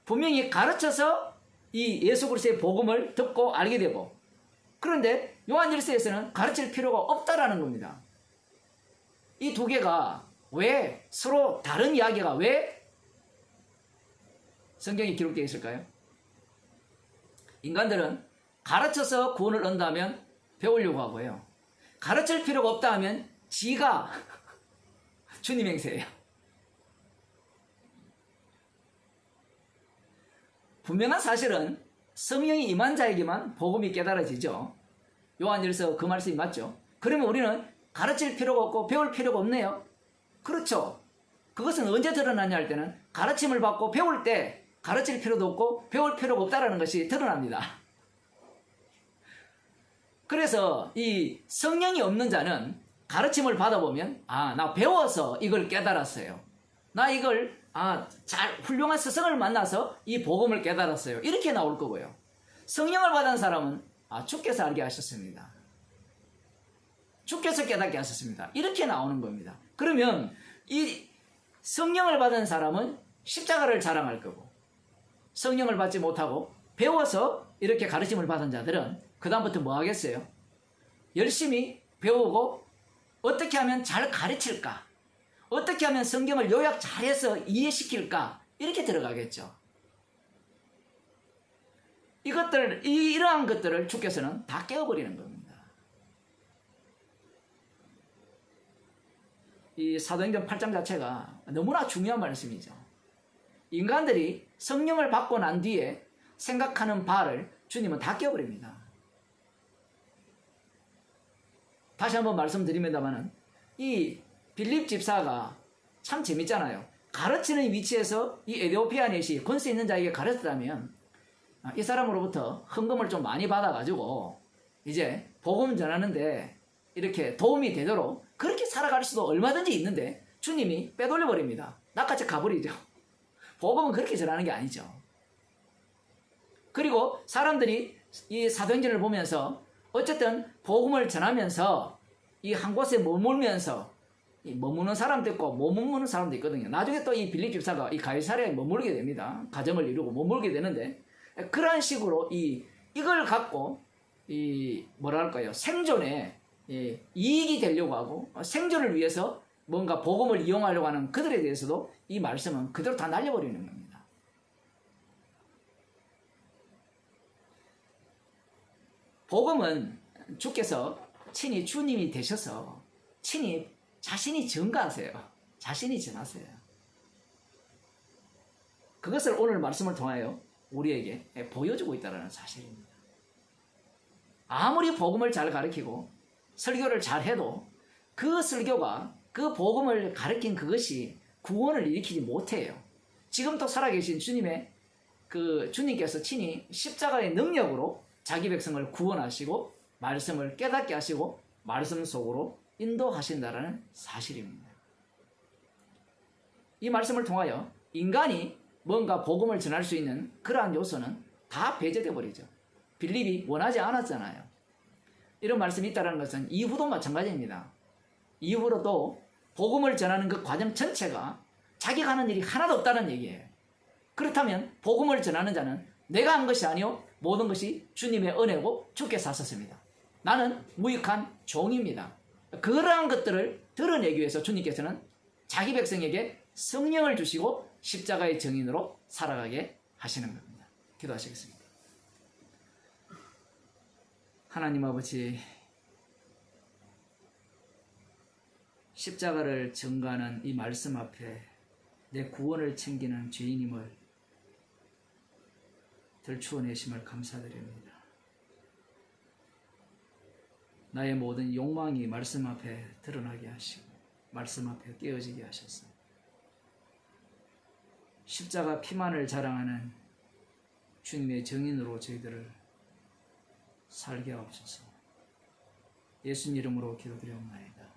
분명히 가르쳐서 이 예수 그리스도의 복음을 듣고 알게 되고, 그런데 요한 1서에서는 가르칠 필요가 없다라는 겁니다. 이 두 개가 왜 서로 다른 이야기가 왜 성경에 기록되어 있을까요? 인간들은 가르쳐서 구원을 얻는다면 배우려고 하고요. 가르칠 필요가 없다 하면 지가 주님 행세예요. 분명한 사실은 성령이 임한 자에게만 복음이 깨달아지죠. 요한일서 그 말씀이 맞죠. 그러면 우리는 가르칠 필요가 없고 배울 필요가 없네요. 그렇죠. 그것은 언제 드러나냐 할 때는 가르침을 받고 배울 때 가르칠 필요도 없고 배울 필요가 없다는 것이 드러납니다. 그래서 이 성령이 없는 자는 가르침을 받아보면, 나 배워서 이걸 깨달았어요. 나 이걸 잘 훌륭한 스승을 만나서 이 복음을 깨달았어요. 이렇게 나올 거고요. 성령을 받은 사람은 주께서 알게 하셨습니다. 주께서 깨닫게 하셨습니다. 이렇게 나오는 겁니다. 그러면 이 성령을 받은 사람은 십자가를 자랑할 거고, 성령을 받지 못하고 배워서 이렇게 가르침을 받은 자들은 그 다음부터 뭐 하겠어요? 열심히 배우고 어떻게 하면 잘 가르칠까? 어떻게 하면 성경을 요약 잘해서 이해시킬까? 이렇게 들어가겠죠. 이러한 것들을 주께서는 다 깨워버리는 겁니다. 이 사도행전 8장 자체가 너무나 중요한 말씀이죠. 인간들이 성령을 받고 난 뒤에 생각하는 바를 주님은 다 깨워버립니다. 다시 한번 말씀드립니다만은 이 빌립 집사가 참 재밌잖아요. 가르치는 위치에서 이 에디오피아 내시 권세 있는 자에게 가르쳤다면 이 사람으로부터 헌금을 좀 많이 받아가지고 이제 복음 전하는데 이렇게 도움이 되도록 그렇게 살아갈 수도 얼마든지 있는데 주님이 빼돌려 버립니다. 나같이 가버리죠. 복음은 그렇게 전하는 게 아니죠. 그리고 사람들이 이 사도행전을 보면서 어쨌든 복음을 전하면서 이 한 곳에 머물면서 머무는 사람도 있고 못 머무는 사람도 있거든요. 나중에 또 이 빌립 집사가 이 가이사랴에 머물게 됩니다. 가정을 이루고 머물게 되는데, 그러한 식으로 이걸 갖고 뭐랄까요, 생존에 이익이 되려고 하고 생존을 위해서 뭔가 복음을 이용하려고 하는 그들에 대해서도 이 말씀은 그대로 다 날려버리는 겁니다. 복음은 주께서 친히 주님이 되셔서 친히 자신이 전가하세요. 자신이 전하세요. 그것을 오늘 말씀을 통하여 우리에게 보여주고 있다는 사실입니다. 아무리 복음을 잘 가르치고 설교를 잘 해도 그 설교가 그 복음을 가르친 그것이 구원을 일으키지 못해요. 지금도 살아계신 주님께서 친히 십자가의 능력으로 자기 백성을 구원하시고 말씀을 깨닫게 하시고 말씀 속으로 인도하신다라는 사실입니다. 이 말씀을 통하여 인간이 뭔가 복음을 전할 수 있는 그러한 요소는 다 배제되어 버리죠. 빌립이 원하지 않았잖아요. 이런 말씀이 있다는 것은 이후도 마찬가지입니다. 이후로도 복음을 전하는 그 과정 전체가 자기가 하는 일이 하나도 없다는 얘기예요. 그렇다면 복음을 전하는 자는 내가 한 것이 아니요 모든 것이 주님의 은혜고 주께서 하셨습니다. 나는 무익한 종입니다. 그러한 것들을 드러내기 위해서 주님께서는 자기 백성에게 성령을 주시고 십자가의 증인으로 살아가게 하시는 겁니다. 기도하시겠습니다. 하나님 아버지, 십자가를 증거하는 이 말씀 앞에 내 구원을 챙기는 죄인임을 들추어내심을 감사드립니다. 나의 모든 욕망이 말씀 앞에 드러나게 하시고 말씀 앞에 깨어지게 하셔서 십자가 피만을 자랑하는 주님의 증인으로 저희들을 살게 하옵소서. 예수님 이름으로 기도드리옵나이다.